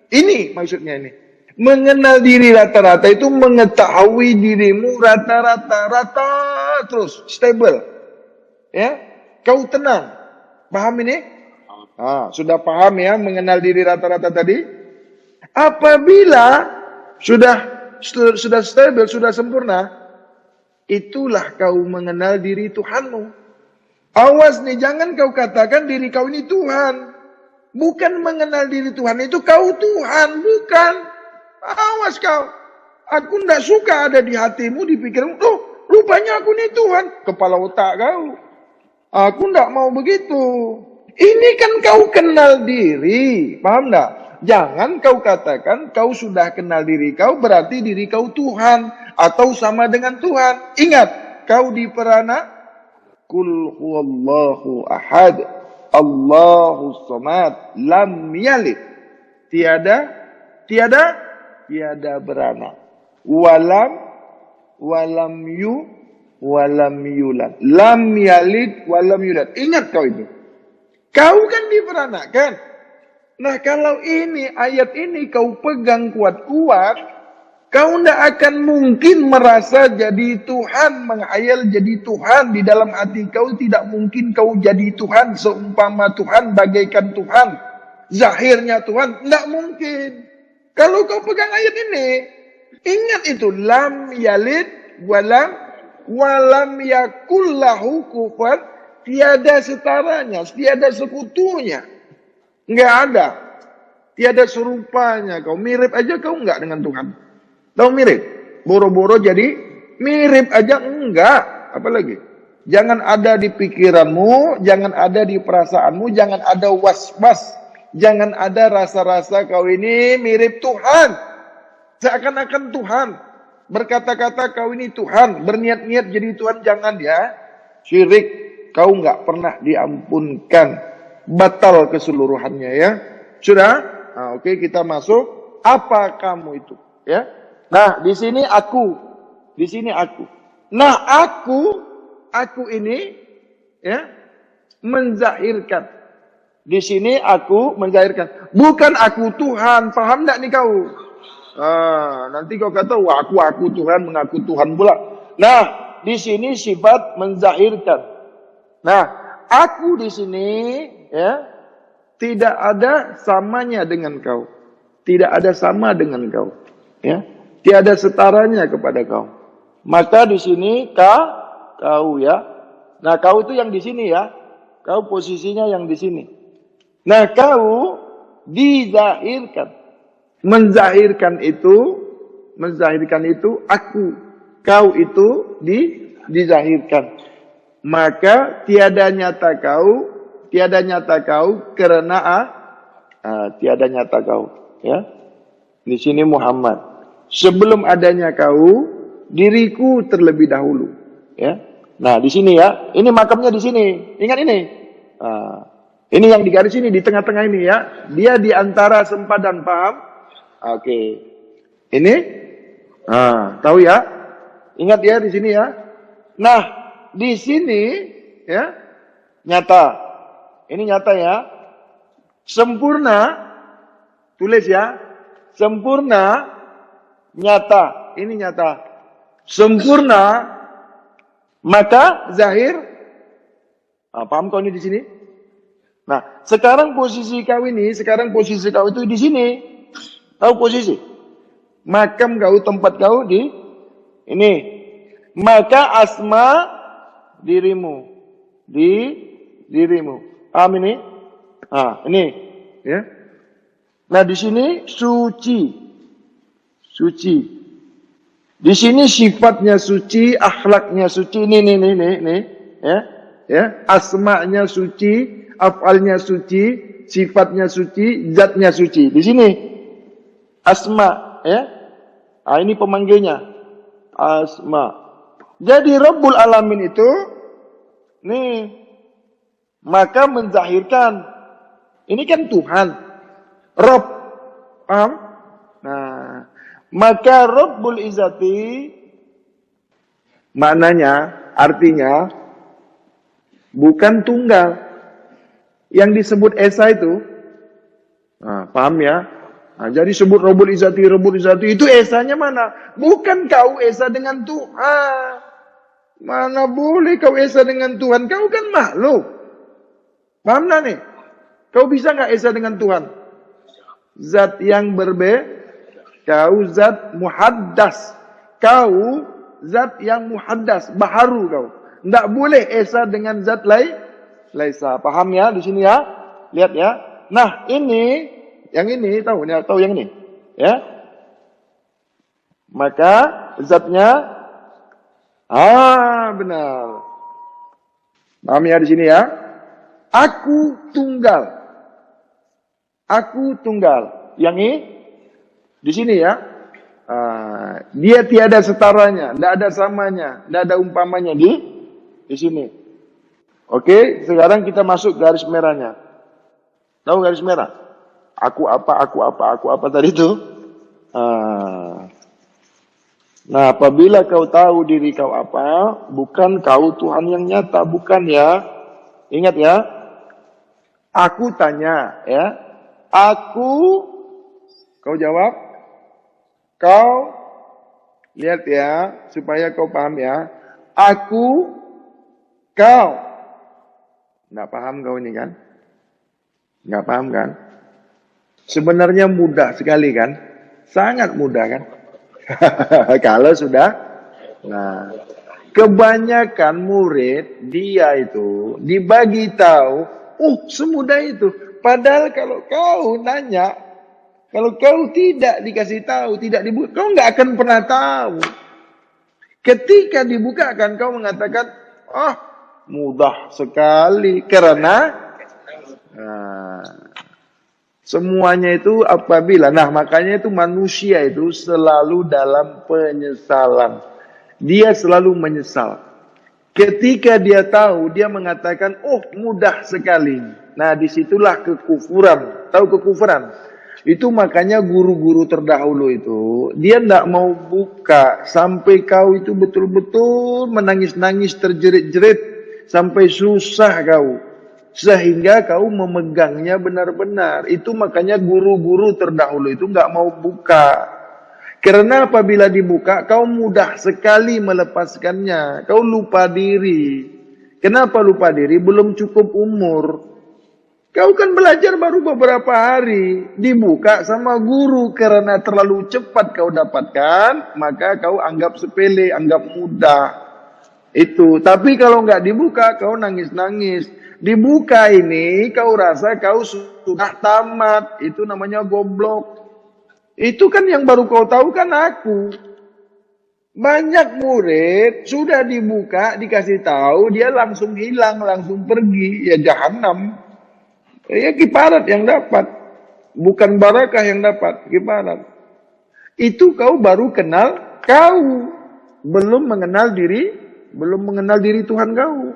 ini maksudnya ini. Mengenal diri rata-rata itu mengetahui dirimu rata terus stable. Ya, kau tenang. Paham ini? Sudah paham ya mengenal diri rata-rata tadi? Apabila sudah stable, sudah sempurna, itulah kau mengenal diri Tuhanmu. Awas nih, jangan kau katakan diri kau ini Tuhan. Bukan mengenal diri Tuhan itu kau Tuhan, bukan. Awas kau. Aku tidak suka ada di hatimu, di pikiranmu. Loh, rupanya aku ini Tuhan. Kepala otak kau. Aku tidak mau begitu. Ini kan kau kenal diri. Paham tidak? Jangan kau katakan kau sudah kenal diri kau, berarti diri kau Tuhan. Atau sama dengan Tuhan. Ingat, kau diperanak. Kul huwallahu ahad. Allahu samad. Lam yalid. Tiada beranak. Walam yulad. Lam yalid walam yulad. Ingat kau itu. Kau kan diperanakkan. Nah, kalau ini ayat ini kau pegang kuat-kuat, kau tidak akan mungkin merasa jadi Tuhan, menghayal jadi Tuhan di dalam hati kau. Tidak mungkin kau jadi Tuhan, seumpama Tuhan, bagaikan Tuhan, zahirnya Tuhan. Tidak mungkin. Kalau kau pegang ayat ini, ingat itu, lam yalid walam yakullahu kufuwan, tiada setaranya, tiada sekutunya. Enggak ada. Tiada serupanya. Kau mirip aja kau enggak dengan Tuhan. Tahu mirip? Boro-boro jadi mirip aja enggak. Apalagi? Jangan ada di pikiranmu, jangan ada di perasaanmu, jangan ada was-was. Jangan ada rasa-rasa kau ini mirip Tuhan. Seakan-akan Tuhan. Berkata-kata kau ini Tuhan. Berniat-niat jadi Tuhan, jangan ya. Syirik. Kau enggak pernah diampunkan. Batal keseluruhannya ya. Sudah? Nah, oke, kita masuk. Apa kamu itu? Ya. Nah, di sini aku. Di sini aku. Nah, aku ini ya menzahirkan. Di sini aku menzahirkan. Bukan aku Tuhan. Paham enggak nih kau? Nanti kau kata, wah aku Tuhan, mengaku Tuhan pula. Nah, di sini sifat menzahirkan. Nah, aku di sini ya tidak ada samanya dengan kau. Tidak ada sama dengan kau. Ya. Tiada setaranya kepada kau. Maka di sini kau ya. Nah, kau itu yang di sini ya. Kau posisinya yang di sini. Nah, kau dizahirkan. Menzahirkan itu aku. Kau itu dizahirkan. Maka tiada nyata kau karena tiada nyata kau ya. Di sini Muhammad. Sebelum adanya kau, diriku terlebih dahulu ya. Nah, di sini ya. Ini makamnya di sini. Ingat ini. Ini yang di garis ini di tengah-tengah ini ya. Dia di antara sempadan, paham? Oke. Ini tahu ya? Ingat ya di sini ya. Nah, di sini ya nyata. Ini nyata ya. Sempurna. Tulis ya. Sempurna nyata. Ini nyata. Sempurna maka zahir. Paham kau ini di sini? Nah, sekarang posisi kau itu di sini. Tahu posisi? Makam kau, tempat kau di ini. Maka asma dirimu di dirimu. Paham ini? Ini, ya. Nah, di sini suci. Suci. Di sini sifatnya suci, akhlaknya suci. Nih, ya. Ya, asma'nya suci, af'alnya suci, sifatnya suci, zatnya suci. Di sini asma, ya. Ini pemanggilnya. Asma. Jadi Rabbul Alamin itu nih, maka menzahirkan ini kan Tuhan, Rabb, paham? Nah, maka Rabbul Izzati maknanya, artinya bukan tunggal. Yang disebut Esa itu, paham ya? Jadi sebut Rabbul Izzati itu Esanya mana? Bukan kau Esa dengan Tuhan. Mana boleh kau Esa dengan Tuhan? Kau kan makhluk. Paham tak nih? Kau bisa nggak Esa dengan Tuhan? Zat yang berbeda. Kau zat muhaddas. Kau zat yang muhaddas. Baharu kau. Tidak boleh Esa dengan zat laisa. Paham ya di sini ya? Lihat ya. Nah ini, yang ini tahu yang ini, ya. Maka zatnya, benar. Paham ya di sini ya? Aku tunggal. Aku tunggal. Yang ini di sini ya. Dia tiada setaranya, tidak ada samanya, tidak ada umpamanya di sini. Oke, sekarang kita masuk garis merahnya. Tahu garis merah? Aku apa tadi itu? Nah, apabila kau tahu diri kau apa, bukan kau Tuhan yang nyata, bukan ya. Ingat ya. Aku tanya ya. Aku, kau jawab. Kau, lihat ya, supaya kau paham ya. Aku, kau. Nggak paham kau ini kan? Nggak paham kan? Sebenarnya mudah sekali kan? Sangat mudah kan? Kalau sudah, nah, kebanyakan murid dia itu dibagi tahu, semudah itu. Padahal kalau kau nanya, kalau kau tidak dikasih tahu, tidak dibuka, kau nggak akan pernah tahu. Ketika dibukakan, kau mengatakan, mudah sekali karena semuanya itu apabila, makanya itu manusia itu selalu dalam penyesalan. Dia selalu menyesal. Ketika dia tahu, dia mengatakan, mudah sekali. Nah, disitulah kekufuran. Tahu kekufuran? Itu makanya guru-guru terdahulu itu, dia tidak mau buka sampai kau itu betul-betul menangis-nangis, terjerit-jerit, sampai susah kau. Sehingga kau memegangnya benar-benar. Itu makanya guru-guru terdahulu itu nggak mau buka. Karena apabila dibuka, kau mudah sekali melepaskannya. Kau lupa diri. Kenapa lupa diri? Belum cukup umur. Kau kan belajar baru beberapa hari. Dibuka sama guru. Karena terlalu cepat kau dapatkan, maka kau anggap sepele, anggap mudah. Itu. Tapi kalau nggak dibuka, kau nangis-nangis. Dibuka ini, kau rasa kau sudah tamat. Itu namanya goblok. Itu kan yang baru kau tahu kan aku. Banyak murid sudah dibuka, dikasih tahu, dia langsung hilang, langsung pergi. Ya jahanam. Ya kiparat yang dapat. Bukan barakah yang dapat, kiparat. Itu kau baru kenal kau. Belum mengenal diri Tuhan kau.